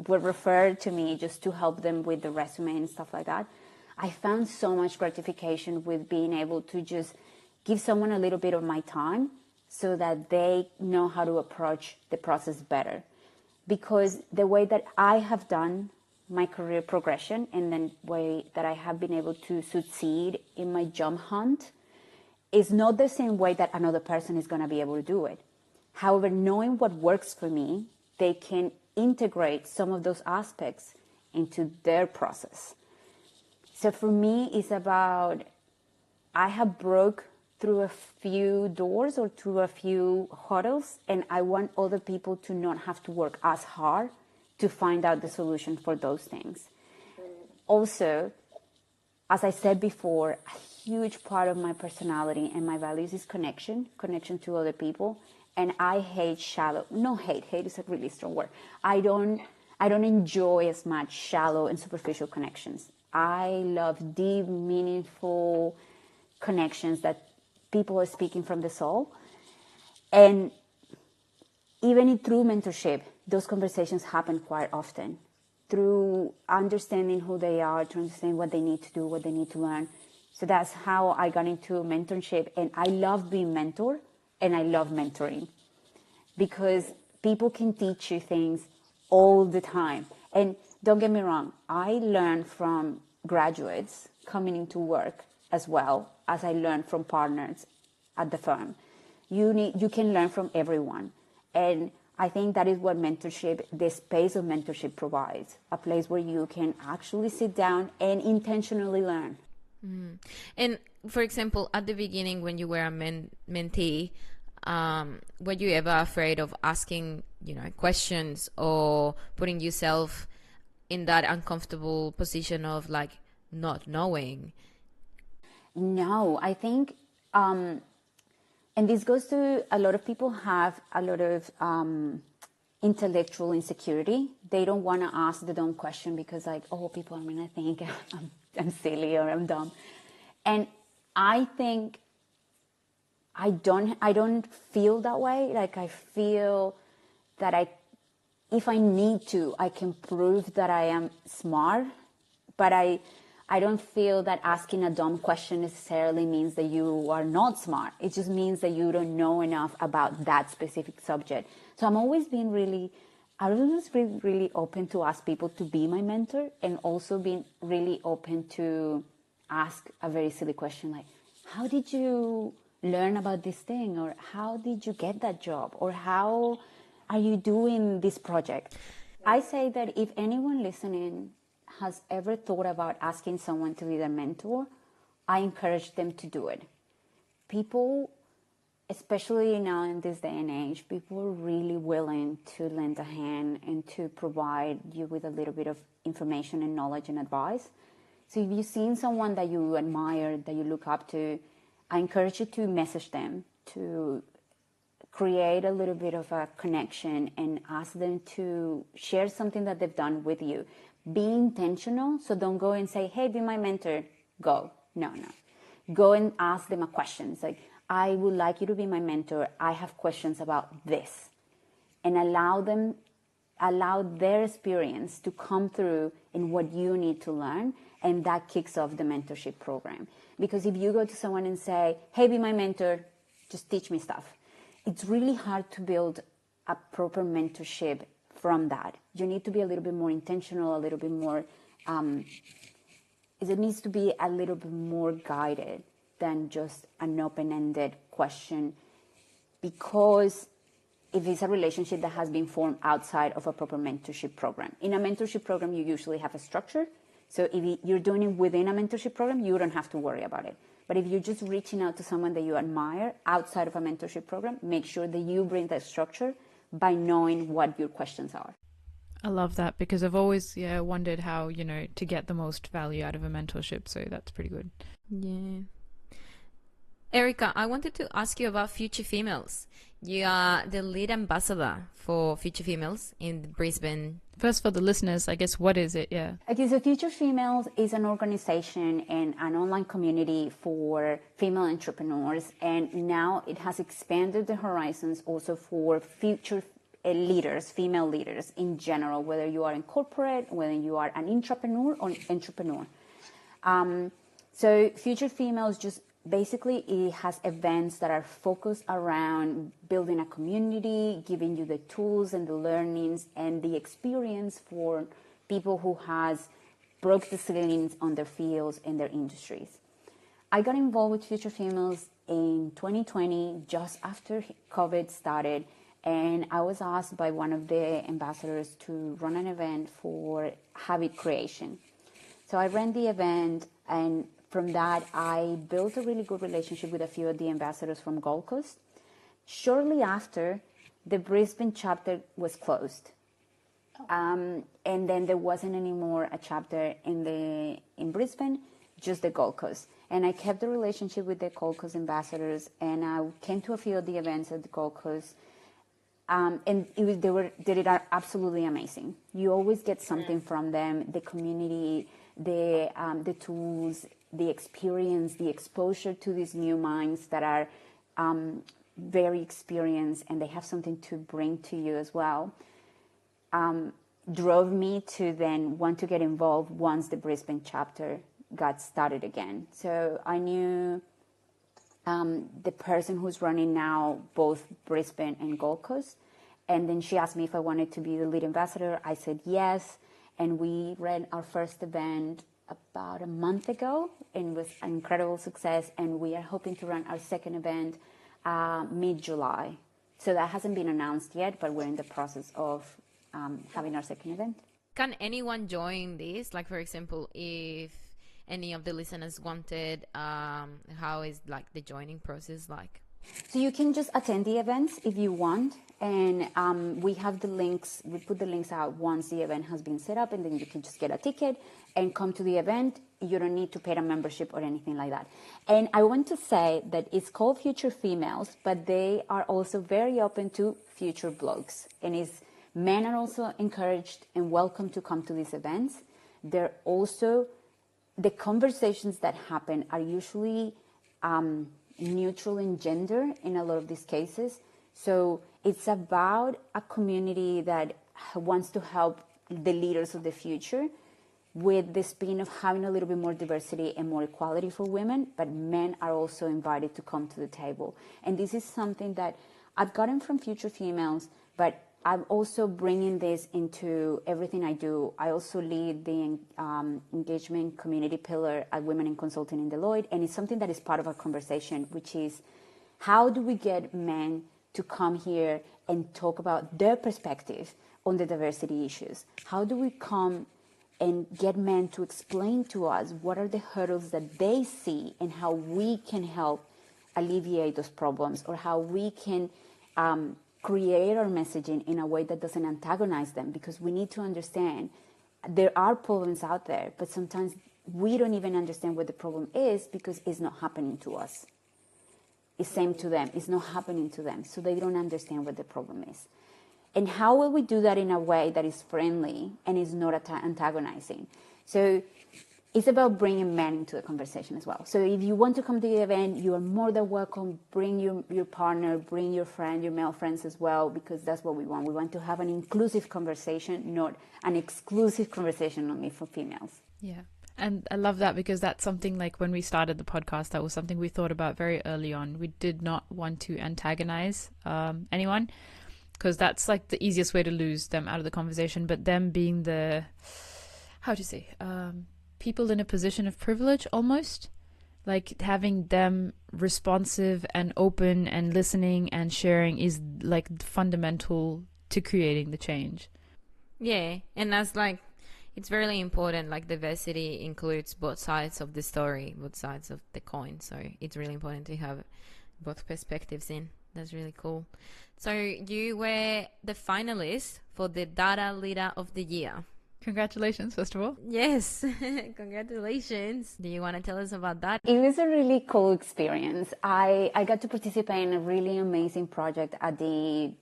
[SPEAKER 3] were referred to me just to help them with the resume and stuff like that, I found so much gratification with being able to just give someone a little bit of my time so that they know how to approach the process better. Because the way that I have done my career progression and the way that I have been able to succeed in my job hunt is not the same way that another person is going to be able to do it. However, knowing what works for me, they can integrate some of those aspects into their process. So for me, it's about, I have broke through a few doors or through a few hurdles, and I want other people to not have to work as hard to find out the solution for those things. Also, as I said before, a huge part of my personality and my values is connection to other people. And I hate hate is a really strong word. I don't enjoy as much shallow and superficial connections. I love deep, meaningful connections that people are speaking from the soul. And even through mentorship, those conversations happen quite often. Through understanding who they are, to understand what they need to do, what they need to learn. So that's how I got into mentorship. And I love being mentored, and I love mentoring. Because people can teach you things all the time. And don't get me wrong, I learn from graduates coming into work as well as I learn from partners at the firm. You can learn from everyone. And I think that is what mentorship, the space of mentorship provides, a place where you can actually sit down and intentionally learn.
[SPEAKER 1] Mm. And for example, at the beginning when you were a mentee, were you ever afraid of asking, questions or putting yourself in that uncomfortable position of like not knowing?
[SPEAKER 3] No, I think, and this goes to a lot of people have a lot of intellectual insecurity. They don't want to ask the dumb question because like, oh, people are going to think I'm silly or I'm dumb. And I think I don't feel that way. Like I feel that if I need to, I can prove that I am smart, but I don't feel that asking a dumb question necessarily means that you are not smart. It just means that you don't know enough about that specific subject. So I'm always really open to ask people to be my mentor, and also being really open to ask a very silly question like, how did you learn about this thing? Or how did you get that job? Or how are you doing this project? I say that if anyone listening has ever thought about asking someone to be their mentor, I encourage them to do it. People, especially now in this day and age, people are really willing to lend a hand and to provide you with a little bit of information and knowledge and advice. So if you've seen someone that you admire, that you look up to, I encourage you to message them, to create a little bit of a connection and ask them to share something that they've done with you. Be intentional. So don't go and say, hey, be my mentor. Go. No. Go and ask them a question. It's like, I would like you to be my mentor. I have questions about this. And allow their experience to come through in what you need to learn. And that kicks off the mentorship program. Because if you go to someone and say, hey, be my mentor, just teach me stuff, it's really hard to build a proper mentorship from that. You need to be a little bit more intentional, a little bit more, it needs to be a little bit more guided than just an open-ended question. Because if it's a relationship that has been formed outside of a proper mentorship program. In a mentorship program, you usually have a structure. So if you're doing it within a mentorship program, you don't have to worry about it. But if you're just reaching out to someone that you admire outside of a mentorship program, make sure that you bring that structure by knowing what your questions are.
[SPEAKER 2] I love that, because I've always wondered how, to get the most value out of a mentorship. So that's pretty good.
[SPEAKER 1] Yeah. Erika, I wanted to ask you about Future Females. You are the lead ambassador for Future Females in Brisbane.
[SPEAKER 2] First, for the listeners, I guess, what is it? Yeah.
[SPEAKER 3] Okay, so Future Females is an organization and an online community for female entrepreneurs. And now it has expanded the horizons also for future leaders, female leaders in general, whether you are in corporate, whether you are an intrapreneur or entrepreneur. So Future Females just basically, it has events that are focused around building a community, giving you the tools and the learnings and the experience for people who has broke the ceilings on their fields and their industries. I got involved with Future Females in 2020, just after COVID started, and I was asked by one of the ambassadors to run an event for habit creation. So I ran the event, and from that, I built a really good relationship with a few of the ambassadors from Gold Coast. Shortly after, the Brisbane chapter was closed. And then there wasn't anymore a chapter in Brisbane, just the Gold Coast. And I kept the relationship with the Gold Coast ambassadors, and I came to a few of the events at the Gold Coast. And they are absolutely amazing. You always get something from them, the community, the tools, the experience, the exposure to these new minds that are very experienced, and they have something to bring to you as well, drove me to then want to get involved once the Brisbane chapter got started again. So I knew the person who's running now both Brisbane and Gold Coast, and then she asked me if I wanted to be the lead ambassador. I said yes, and we ran our first event about a month ago, and it was an incredible success, and we are hoping to run our second event mid-July. So that hasn't been announced yet, but we're in the process of having our second event.
[SPEAKER 1] Can anyone join this? Like, for example, if any of the listeners wanted, how is like the joining process like?
[SPEAKER 3] So you can just attend the events if you want, and we have the links. We put the links out once the event has been set up, and then you can just get a ticket and come to the event. You don't need to pay a membership or anything like that. And I want to say that it's called Future Females, but they are also very open to future blogs, and men are also encouraged and welcome to come to these events. They're also, the conversations that happen are usually neutral in gender in a lot of these cases. So it's about a community that wants to help the leaders of the future with the spin of having a little bit more diversity and more equality for women, but men are also invited to come to the table. And this is something that I've gotten from Future Females, but I'm also bringing this into everything I do. I also lead the engagement community pillar at Women in Consulting in Deloitte, and it's something that is part of our conversation, which is how do we get men to come here and talk about their perspective on the diversity issues? How do we come and get men to explain to us what are the hurdles that they see and how we can help alleviate those problems, or how we can create our messaging in a way that doesn't antagonize them? Because we need to understand there are problems out there, but sometimes we don't even understand what the problem is because it's not happening to us. It's same to them. It's not happening to them. So they don't understand what the problem is. And how will we do that in a way that is friendly and is not antagonizing? So it's about bringing men into the conversation as well. So if you want to come to the event, you are more than welcome. Bring your partner, bring your friend, your male friends as well, because that's what we want. We want to have an inclusive conversation, not an exclusive conversation only for females.
[SPEAKER 2] Yeah. And I love that because that's something like when we started the podcast, that was something we thought about very early on. We did not want to antagonize anyone because that's like the easiest way to lose them out of the conversation. But them being the, how do you say, people in a position of privilege almost, like having them responsive and open and listening and sharing is like fundamental to creating the change.
[SPEAKER 1] Yeah, and that's like, it's very important, like diversity includes both sides of the story, both sides of the coin. So it's really important to have both perspectives in. That's really cool. So you were the finalist for the Data Leader of the Year.
[SPEAKER 2] Congratulations, first of all.
[SPEAKER 1] Yes, congratulations. Do you want to tell us about that?
[SPEAKER 3] It was a really cool experience. I got to participate in a really amazing project at the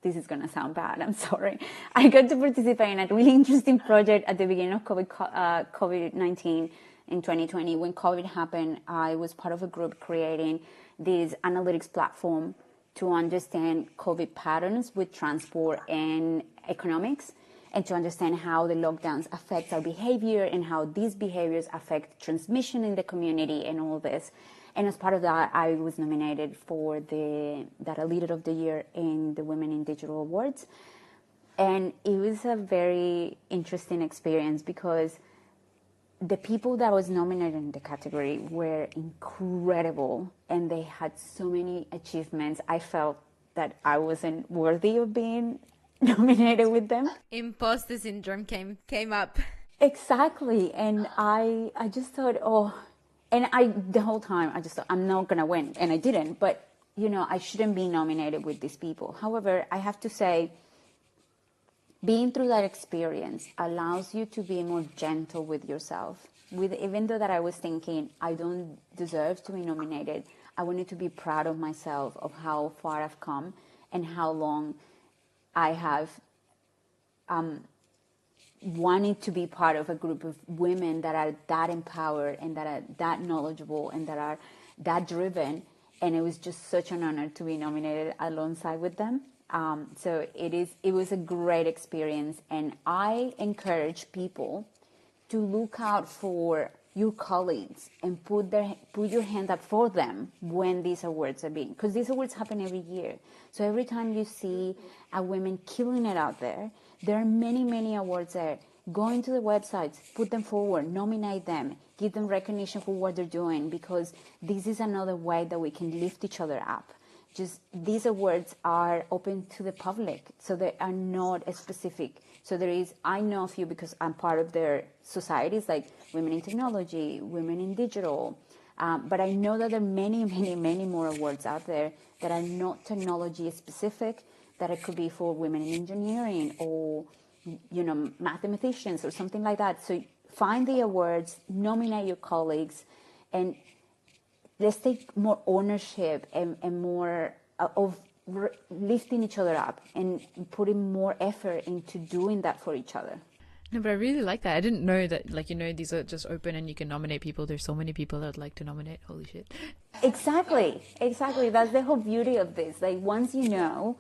[SPEAKER 3] this is going to sound bad, I'm sorry. I got to participate in a really interesting project at the beginning of COVID-19 in 2020. When COVID happened, I was part of a group creating this analytics platform to understand COVID patterns with transport and economics, and to understand how the lockdowns affect our behavior and how these behaviors affect transmission in the community and all this. And as part of that, I was nominated for the Data Leader of the Year in the Women in Digital Awards. And it was a very interesting experience because the people that was nominated in the category were incredible and they had so many achievements. I felt that I wasn't worthy of being nominated with them.
[SPEAKER 1] Imposter syndrome came up.
[SPEAKER 3] Exactly. And I just thought, the whole time I just thought, I'm not going to win. And I didn't, but I shouldn't be nominated with these people. However, I have to say, being through that experience allows you to be more gentle with yourself. Even though that I was thinking, I don't deserve to be nominated, I wanted to be proud of myself, of how far I've come and how long I have wanting to be part of a group of women that are that empowered and that are that knowledgeable and that are that driven. And it was just such an honor to be nominated alongside with them. So it was a great experience. And I encourage people to look out for your colleagues and put your hand up for them when these awards are being, because these awards happen every year. So every time you see a woman killing it out there, there are many, many awards there. Go into the websites, put them forward, nominate them, give them recognition for what they're doing, because this is another way that we can lift each other up. Just these awards are open to the public, so they are not specific. So I know a few because I'm part of their societies, like Women in Technology, Women in Digital. But I know that there are many, many, many more awards out there that are not technology specific, that it could be for women in engineering or, mathematicians or something like that. So find the awards, nominate your colleagues, and let's take more ownership and more of lifting each other up and putting more effort into doing that for each other.
[SPEAKER 2] No, but I really like that. I didn't know that, these are just open and you can nominate people. There's so many people that I'd like to nominate. Holy shit.
[SPEAKER 3] Exactly. That's the whole beauty of this. Like, once you know,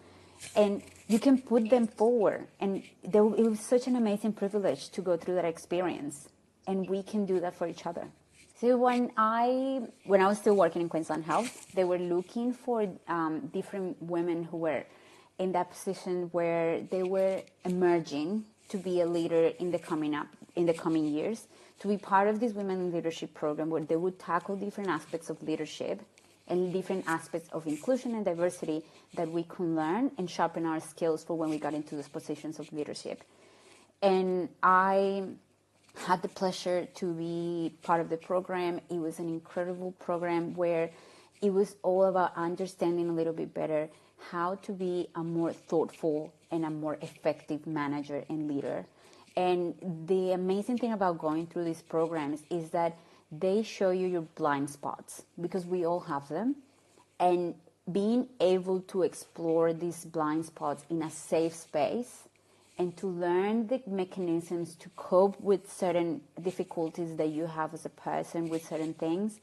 [SPEAKER 3] and you can put them forward. And it was such an amazing privilege to go through that experience. And we can do that for each other. So when I was still working in Queensland Health, they were looking for different women who were in that position where they were emerging to be a leader in the coming years, to be part of this women in leadership program where they would tackle different aspects of leadership and different aspects of inclusion and diversity that we can learn and sharpen our skills for when we got into those positions of leadership. And I had the pleasure to be part of the program. It was an incredible program where it was all about understanding a little bit better how to be a more thoughtful and a more effective manager and leader. And the amazing thing about going through these programs is that they show you your blind spots, because we all have them. And being able to explore these blind spots in a safe space and to learn the mechanisms to cope with certain difficulties that you have as a person with certain things,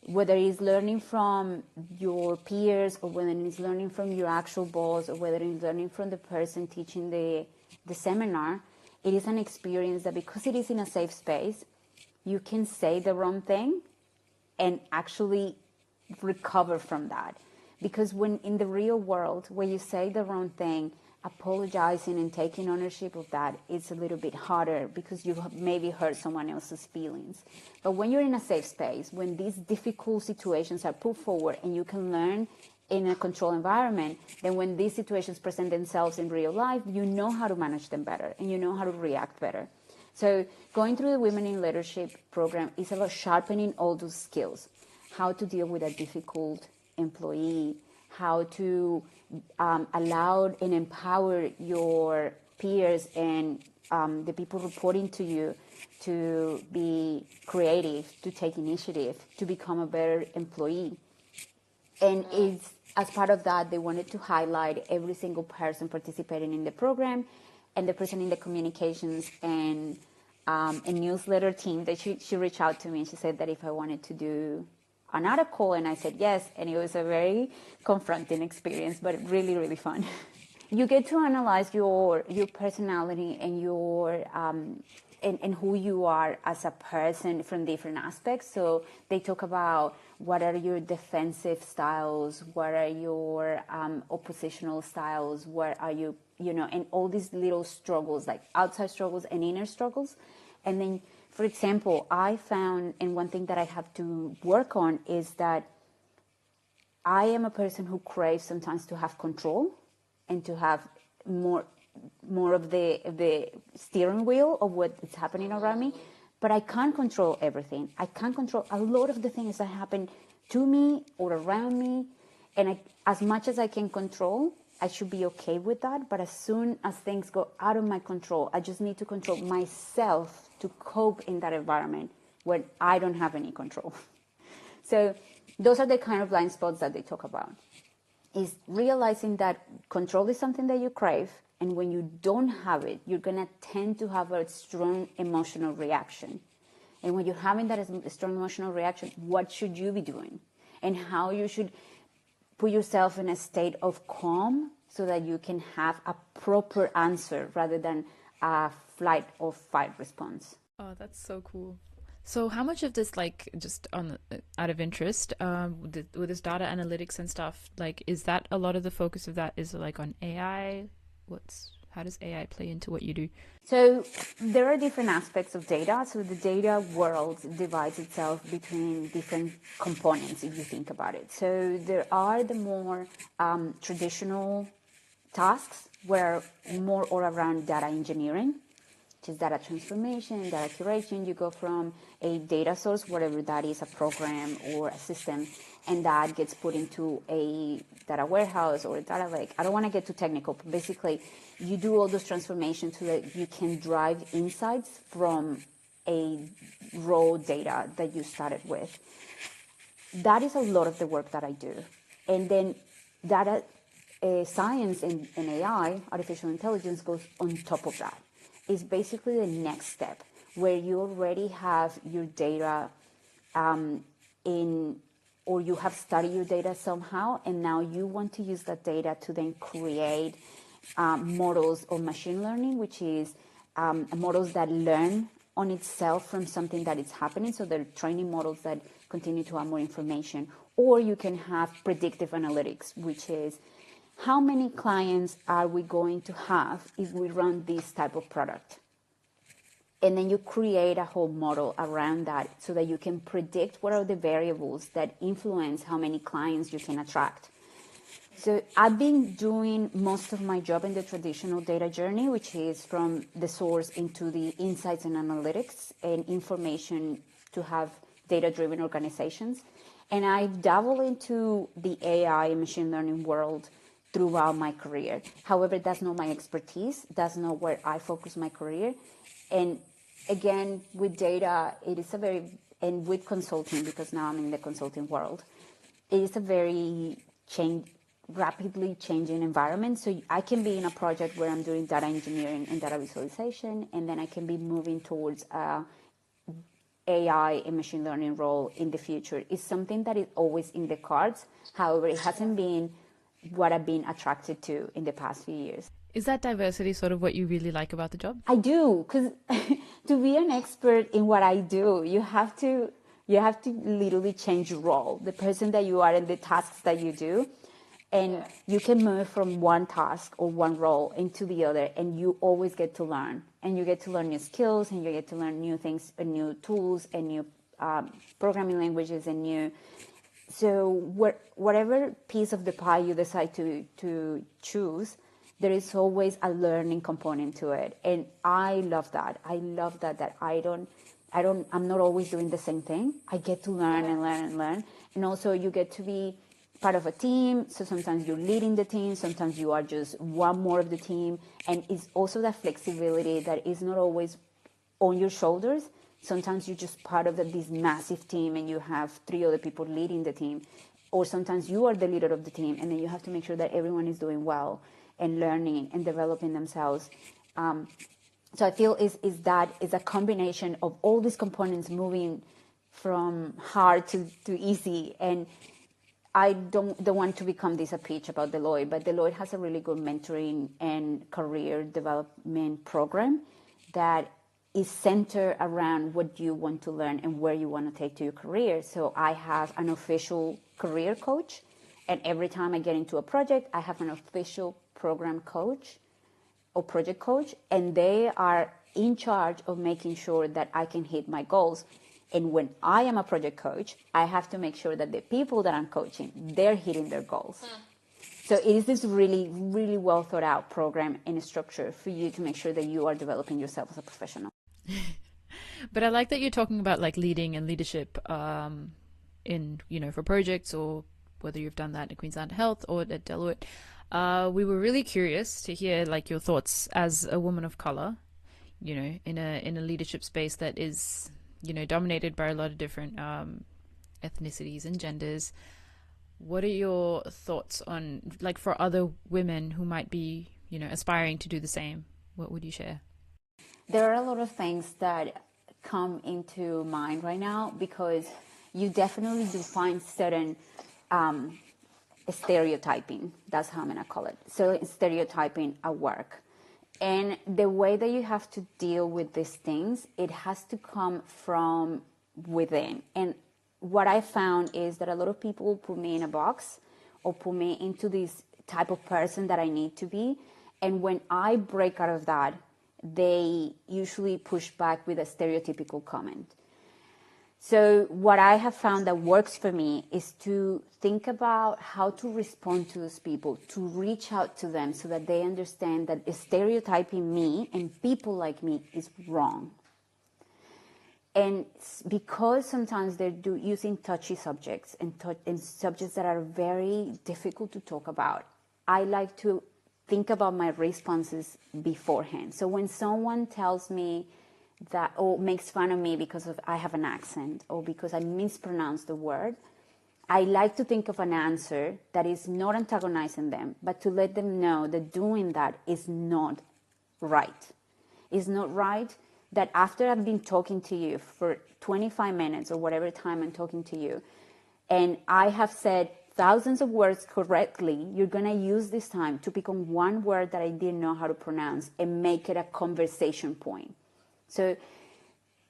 [SPEAKER 3] whether it's learning from your peers or whether it's learning from your actual boss or whether it's learning from the person teaching the seminar, it is an experience that, because it is in a safe space, you can say the wrong thing and actually recover from that. Because when in the real world, when you say the wrong thing, apologizing and taking ownership of that, it's a little bit harder because you have maybe hurt someone else's feelings. But when you're in a safe space, when these difficult situations are put forward and you can learn in a controlled environment, then when these situations present themselves in real life, you know how to manage them better and you know how to react better. So going through the Women in Leadership program is about sharpening all those skills, how to deal with a difficult employee, how to allow and empower your peers and the people reporting to you to be creative, to take initiative, to become a better employee. And it's, as part of that, they wanted to highlight every single person participating in the program and the person in the communications and a newsletter team that she reached out to me and she said that if I wanted to do an article, and I said yes, and it was a very confronting experience, but really, really fun. You get to analyze your personality and your and who you are as a person from different aspects. So they talk about what are your defensive styles, what are your oppositional styles, what are you, and all these little struggles, like outside struggles and inner struggles. And then, for example, I found, and one thing that I have to work on is that I am a person who craves sometimes to have control and to have more of the steering wheel of what is happening around me. But I can't control everything. I can't control a lot of the things that happen to me or around me. And as much as I can control, I should be okay with that. But as soon as things go out of my control, I just need to control myself to cope in that environment when I don't have any control. So those are the kind of blind spots that they talk about, is realizing that control is something that you crave. And when you don't have it, you're going to tend to have a strong emotional reaction. And when you're having that strong emotional reaction, what should you be doing? And how you should put yourself in a state of calm so that you can have a proper answer rather than a flight or fight response.
[SPEAKER 2] Oh, that's so cool. So how much of this, like, just on out of interest, with this data analytics and stuff, like, is that a lot of the focus of that is like on AI? How does AI play into what you do?
[SPEAKER 3] So there are different aspects of data. So the data world divides itself between different components, if you think about it. So there are the more traditional tasks where more all around data engineering, which is data transformation, data curation. You go from a data source, whatever that is, a program or a system, and that gets put into a data warehouse or a data lake. I don't want to get too technical, but basically you do all those transformations so that you can drive insights from a raw data that you started with. That is a lot of the work that I do. And then data science and AI, artificial intelligence, goes on top of that. It's basically the next step where you already have your data or you have studied your data somehow, and now you want to use that data to then create models of machine learning, which is models that learn on itself from something that is happening. So they're training models that continue to have more information. Or you can have predictive analytics, which is how many clients are we going to have if we run this type of product? And then you create a whole model around that so that you can predict what are the variables that influence how many clients you can attract. So I've been doing most of my job in the traditional data journey, which is from the source into the insights and analytics and information to have data-driven organizations. And I've dabbled into the AI and machine learning world throughout my career. However, that's not my expertise. That's not where I focus my career. And again, with data, it is and with consulting, because now I'm in the consulting world, it is a very rapidly changing environment. So I can be in a project where I'm doing data engineering and data visualization, and then I can be moving towards AI and machine learning role in the future. It's something that is always in the cards. However, it hasn't been what I've been attracted to in the past few years.
[SPEAKER 2] Is that diversity sort of what you really like about the job?
[SPEAKER 3] I do, because to be an expert in what I do, you have to literally change your role, the person that you are and the tasks that you do. And you can move from one task or one role into the other, and you always get to learn. And you get to learn new skills, and you get to learn new things, and new tools, and new programming languages, and new. So whatever piece of the pie you decide to choose, there is always a learning component to it. And I love that. I love that I'm not always doing the same thing. I get to learn and learn and learn. And also you get to be part of a team. So sometimes you're leading the team. Sometimes you are just one more of the team. And it's also that flexibility that is not always on your shoulders. Sometimes you're just part of this massive team and you have 3 other people leading the team. Or sometimes you are the leader of the team and then you have to make sure that everyone is doing well and learning and developing themselves. So I feel is a combination of all these components moving from hard to easy. And I don't want to become this a pitch about Deloitte, but Deloitte has a really good mentoring and career development program that is centered around what you want to learn and where you want to take to your career. So I have an official career coach, and every time I get into a project, I have an official program coach or project coach, and they are in charge of making sure that I can hit my goals. And when I am a project coach, I have to make sure that the people that I'm coaching, they're hitting their goals. So it is this really, really well thought out program and structure for you to make sure that you are developing yourself as a professional.
[SPEAKER 2] But I like that you're talking about like leading and leadership in, for projects, or whether you've done that at Queensland Health or at Deloitte. We were really curious to hear like your thoughts as a woman of color, in a leadership space that is, dominated by a lot of different ethnicities and genders. What are your thoughts on, like, for other women who might be, aspiring to do the same? What would you share?
[SPEAKER 3] There are a lot of things that come into mind right now, because you definitely do find certain stereotyping. That's how I'm going to call it. So stereotyping at work. And the way that you have to deal with these things, it has to come from within. And what I found is that a lot of people put me in a box or put me into this type of person that I need to be. And when I break out of that, they usually push back with a stereotypical comment. So what I have found that works for me is to think about how to respond to those people, to reach out to them so that they understand that stereotyping me and people like me is wrong. And because sometimes they're using touchy subjects and subjects that are very difficult to talk about, I like to think about my responses beforehand. So when someone tells me that, or makes fun of me because I have an accent or because I mispronounce the word, I like to think of an answer that is not antagonizing them, but to let them know that doing that is not right. It's not right that after I've been talking to you for 25 minutes or whatever time I'm talking to you, and I have said thousands of words correctly, you're going to use this time to pick on one word that I didn't know how to pronounce and make it a conversation point. So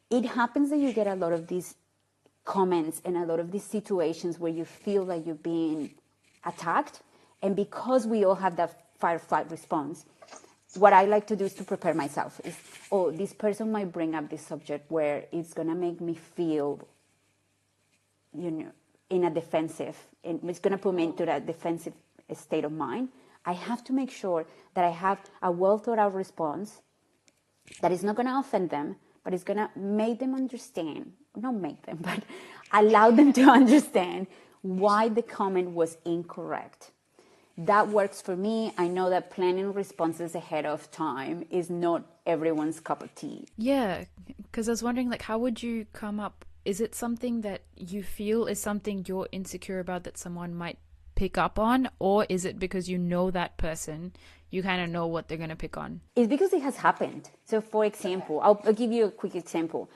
[SPEAKER 3] it happens that you get a lot of these comments and a lot of these situations where you feel like you're being attacked. And because we all have that fight-flight response, what I like to do is to prepare myself. Is, this person might bring up this subject where it's going to make me feel, in a defensive, and it's going to put me into that defensive state of mind. I have to make sure that I have a well-thought-out response that is not going to offend them, but it's going to make them understand, not make them, but allow them to understand why the comment was incorrect. that works for me. I know that planning responses ahead of time is not everyone's cup of tea.
[SPEAKER 2] Yeah, because I was wondering, like, how would you come up? Is it something that you feel is something you're insecure about that someone might pick up on, or is it because you know that person, you kind of know what they're going to pick on?
[SPEAKER 3] It's because it has happened. So, for example, I'll give you a quick example.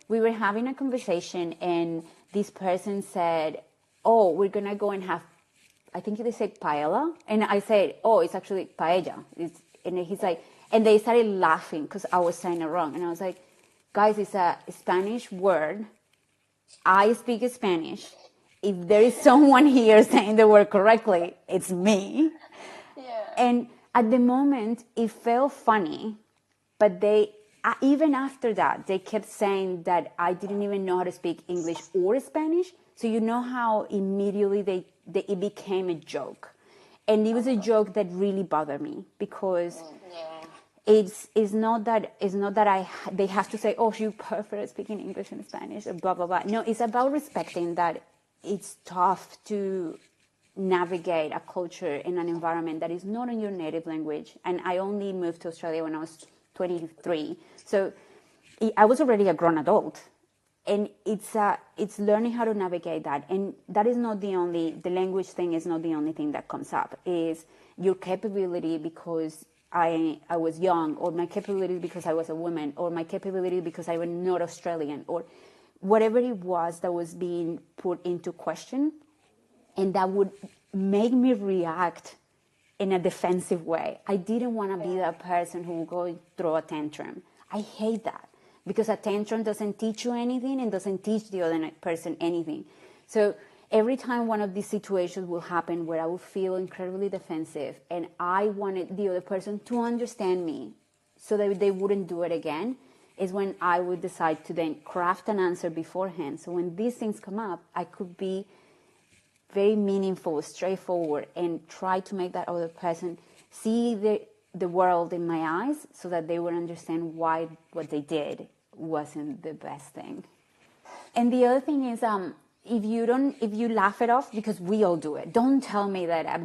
[SPEAKER 3] We were having a conversation, and this person said, "Oh, we're gonna go and have," I think they said paella, and I said, "Oh, it's actually paella." And he's like, and they started laughing because I was saying it wrong, and I was like, "Guys, it's a Spanish word. I speak Spanish. If there is someone here saying the word correctly, it's me."
[SPEAKER 4] Yeah.
[SPEAKER 3] And at the moment, it felt funny, but even after that, they kept saying that I didn't even know how to speak English or Spanish. So you know how immediately it became a joke. And it was a joke that really bothered me because it's not that they have to say, "Oh, you prefer speaking English and Spanish," or blah, blah, blah. No, it's about respecting that it's tough to navigate a culture in an environment that is not in your native language. And I only moved to Australia when I was 23. So I was already a grown adult. And it's learning how to navigate that. And that is not the language thing is not the only thing that comes up. Is your capability because I was young, or my capability because I was a woman, or my capability because I was not Australian, or whatever it was that was being put into question. And that would make me react in a defensive way. I didn't want to be that person who would go through a tantrum. I hate that because a tantrum doesn't teach you anything and doesn't teach the other person anything. So every time one of these situations will happen where I will feel incredibly defensive and I wanted the other person to understand me so that they wouldn't do it again, is when I would decide to then craft an answer beforehand. So when these things come up, I could be very meaningful, straightforward, and try to make that other person see the world in my eyes so that they would understand why what they did wasn't the best thing. And the other thing is, if you laugh it off, because we all do it, don't tell me that a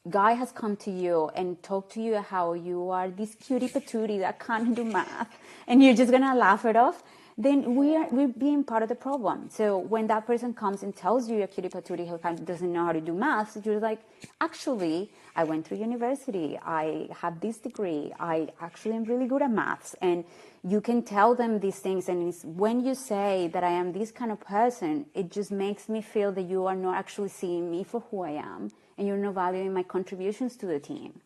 [SPEAKER 3] guy has come to you and talked to you how you are this cutie patootie that can't do math, and you're just gonna laugh it off. Then we're being part of the problem. So when that person comes and tells you a cutie patootie who kind of doesn't know how to do math, you're like, actually, I went through university. I have this degree. I actually am really good at maths. And you can tell them these things. And it's when you say that I am this kind of person, it just makes me feel that you are not actually seeing me for who I am. And you're not valuing my contributions to the team.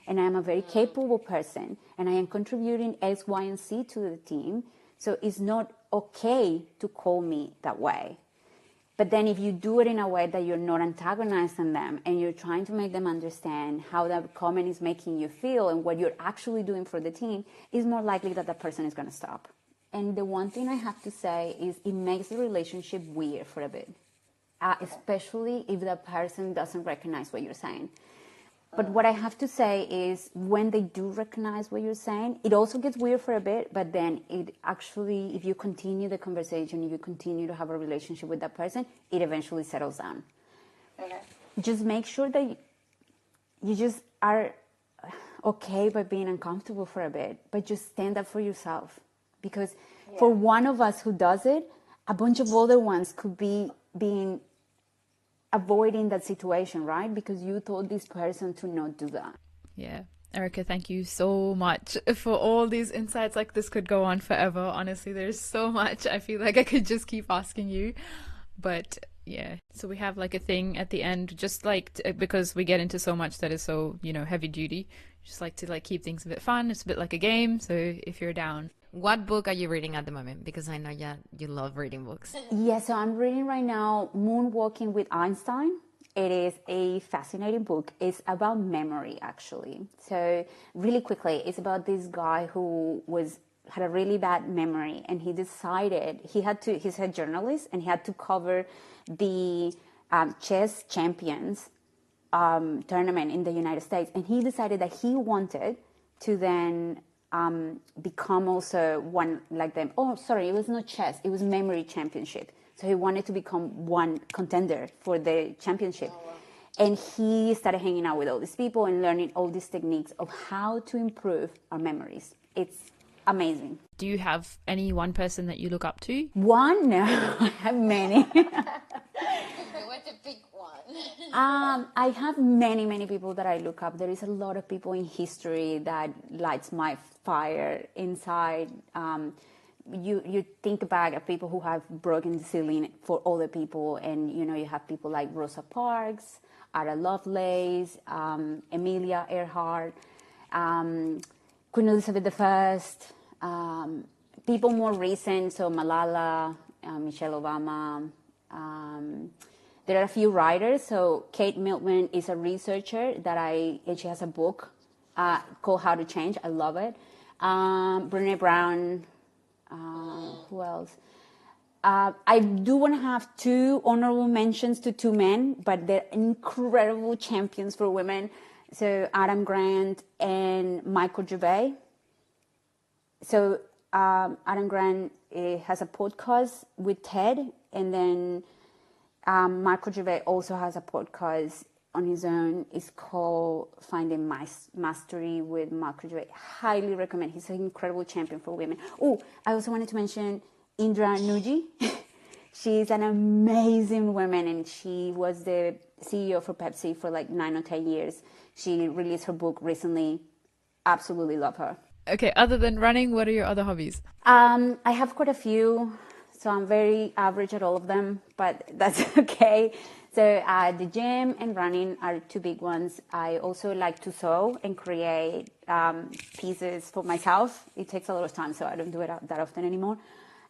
[SPEAKER 3] And I am a very capable person. And I am contributing X, Y, and Z to the team. So it's not okay to call me that way. But then if you do it in a way that you're not antagonizing them and you're trying to make them understand how that comment is making you feel and what you're actually doing for the team, it's more likely that person is going to stop. And the one thing I have to say is it makes the relationship weird for a bit, especially if that person doesn't recognize what you're saying. But what I have to say is when they do recognize what you're saying, it also gets weird for a bit, but then it actually, if you continue the conversation, if you continue to have a relationship with that person, it eventually settles down.
[SPEAKER 4] Okay.
[SPEAKER 3] Just make sure that you just are okay by being uncomfortable for a bit, but just stand up for yourself. Because for one of us who does it, a bunch of other ones could be avoiding that situation, right? Because you told this person to not do that.
[SPEAKER 2] Yeah. Erika, thank you so much for all these insights. Like, this could go on forever. Honestly, there's so much. I feel like I could just keep asking you. But yeah, so we have like a thing at the end, just like because we get into so much that is so, heavy duty, just like to like keep things a bit fun. It's a bit like a game. So if you're down.
[SPEAKER 1] What book are you reading at the moment? Because I know you love reading books.
[SPEAKER 3] Yeah, so I'm reading right now Moonwalking with Einstein. It is a fascinating book. It's about memory, actually. So really quickly, it's about this guy who had a really bad memory, and he decided he's a journalist, and he had to cover the chess champions tournament in the United States, and he decided that he wanted to then become also one like them. Oh, sorry, it was not chess, it was memory championship. So he wanted to become one contender for the championship. And he started hanging out with all these people and learning all these techniques of how to improve our memories. It's amazing.
[SPEAKER 2] Do you have any one person that you look up to?
[SPEAKER 3] One? No, I have many.
[SPEAKER 1] What's a big one?
[SPEAKER 3] I have many people that I look up. There is a lot of people in history that lights my fire inside. You think back at people who have broken the ceiling for other people, and you have people like Rosa Parks, Ada Lovelace, Amelia Earhart, Queen Elizabeth I, people more recent, so Malala, Michelle Obama. There are a few writers. So Kate Miltman is a researcher and she has a book called How to Change. I love it. Brené Brown. Who else? I do want to have two honorable mentions to two men, but they're incredible champions for women. So Adam Grant and Michael Gervais. So Adam Grant has a podcast with TED, and then Michael Gervais also has a podcast on his own. It's called Finding Mastery with Michael Gervais. Highly recommend. He's an incredible champion for women. Oh, I also wanted to mention Indra Nooyi. She's an amazing woman, and she was the CEO for Pepsi for like 9 or 10 years. She released her book recently. Absolutely love her.
[SPEAKER 2] Okay, other than running, what are your other hobbies?
[SPEAKER 3] I have quite a few, so I'm very average at all of them, but that's okay. So the gym and running are two big ones. I also like to sew and create pieces for myself. It takes a lot of time, so I don't do it that often anymore.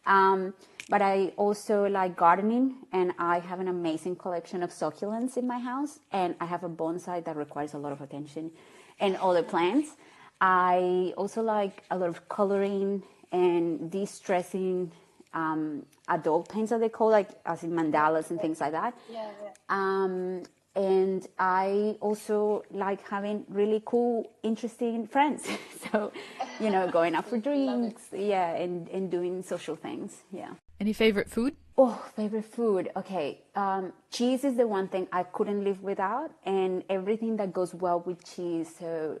[SPEAKER 3] But I also like gardening, and I have an amazing collection of succulents in my house, and I have a bonsai that requires a lot of attention, and other plants. I also like a lot of coloring and de-stressing adult paints that they call, like as in mandalas and things like that. And I also like having really cool, interesting friends. So, going out for drinks, and doing social things,
[SPEAKER 2] Any favorite food?
[SPEAKER 3] Oh, favorite food. Okay. Cheese is the one thing I couldn't live without, and everything that goes well with cheese. So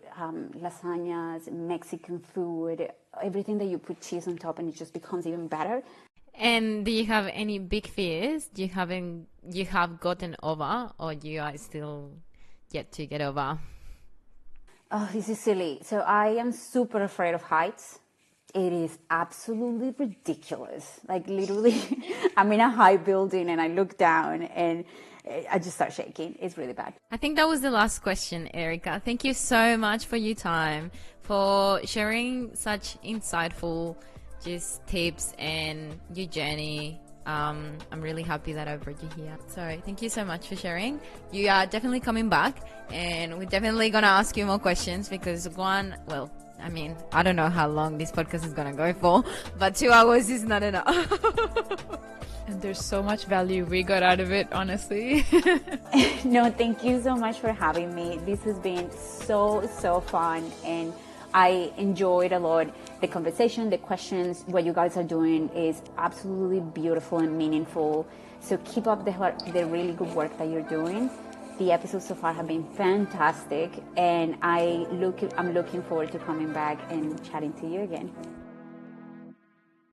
[SPEAKER 3] lasagnas, Mexican food, everything that you put cheese on top and it just becomes even better.
[SPEAKER 1] And do you have any big fears you have gotten over, or you are still yet to get over?
[SPEAKER 3] Oh, this is silly. So I am super afraid of heights. It is absolutely ridiculous. Like literally, I'm in a high building and I look down and I just start shaking. It's really bad.
[SPEAKER 1] I think that was the last question, Erika. Thank you so much for your time, for sharing such insightful just tips and your journey. I'm really happy that I brought you here. So thank you so much for sharing. You are definitely coming back, and we're definitely going to ask you more questions because I don't know how long this podcast is going to go for, but 2 hours is not enough.
[SPEAKER 2] And there's so much value we got out of it, honestly.
[SPEAKER 3] No, thank you so much for having me. This has been so fun, and I enjoyed a lot the conversation, the questions. What you guys are doing is absolutely beautiful and meaningful. So keep up the really good work that you're doing. The episodes so far have been fantastic, and I'm looking forward to coming back and chatting to you again.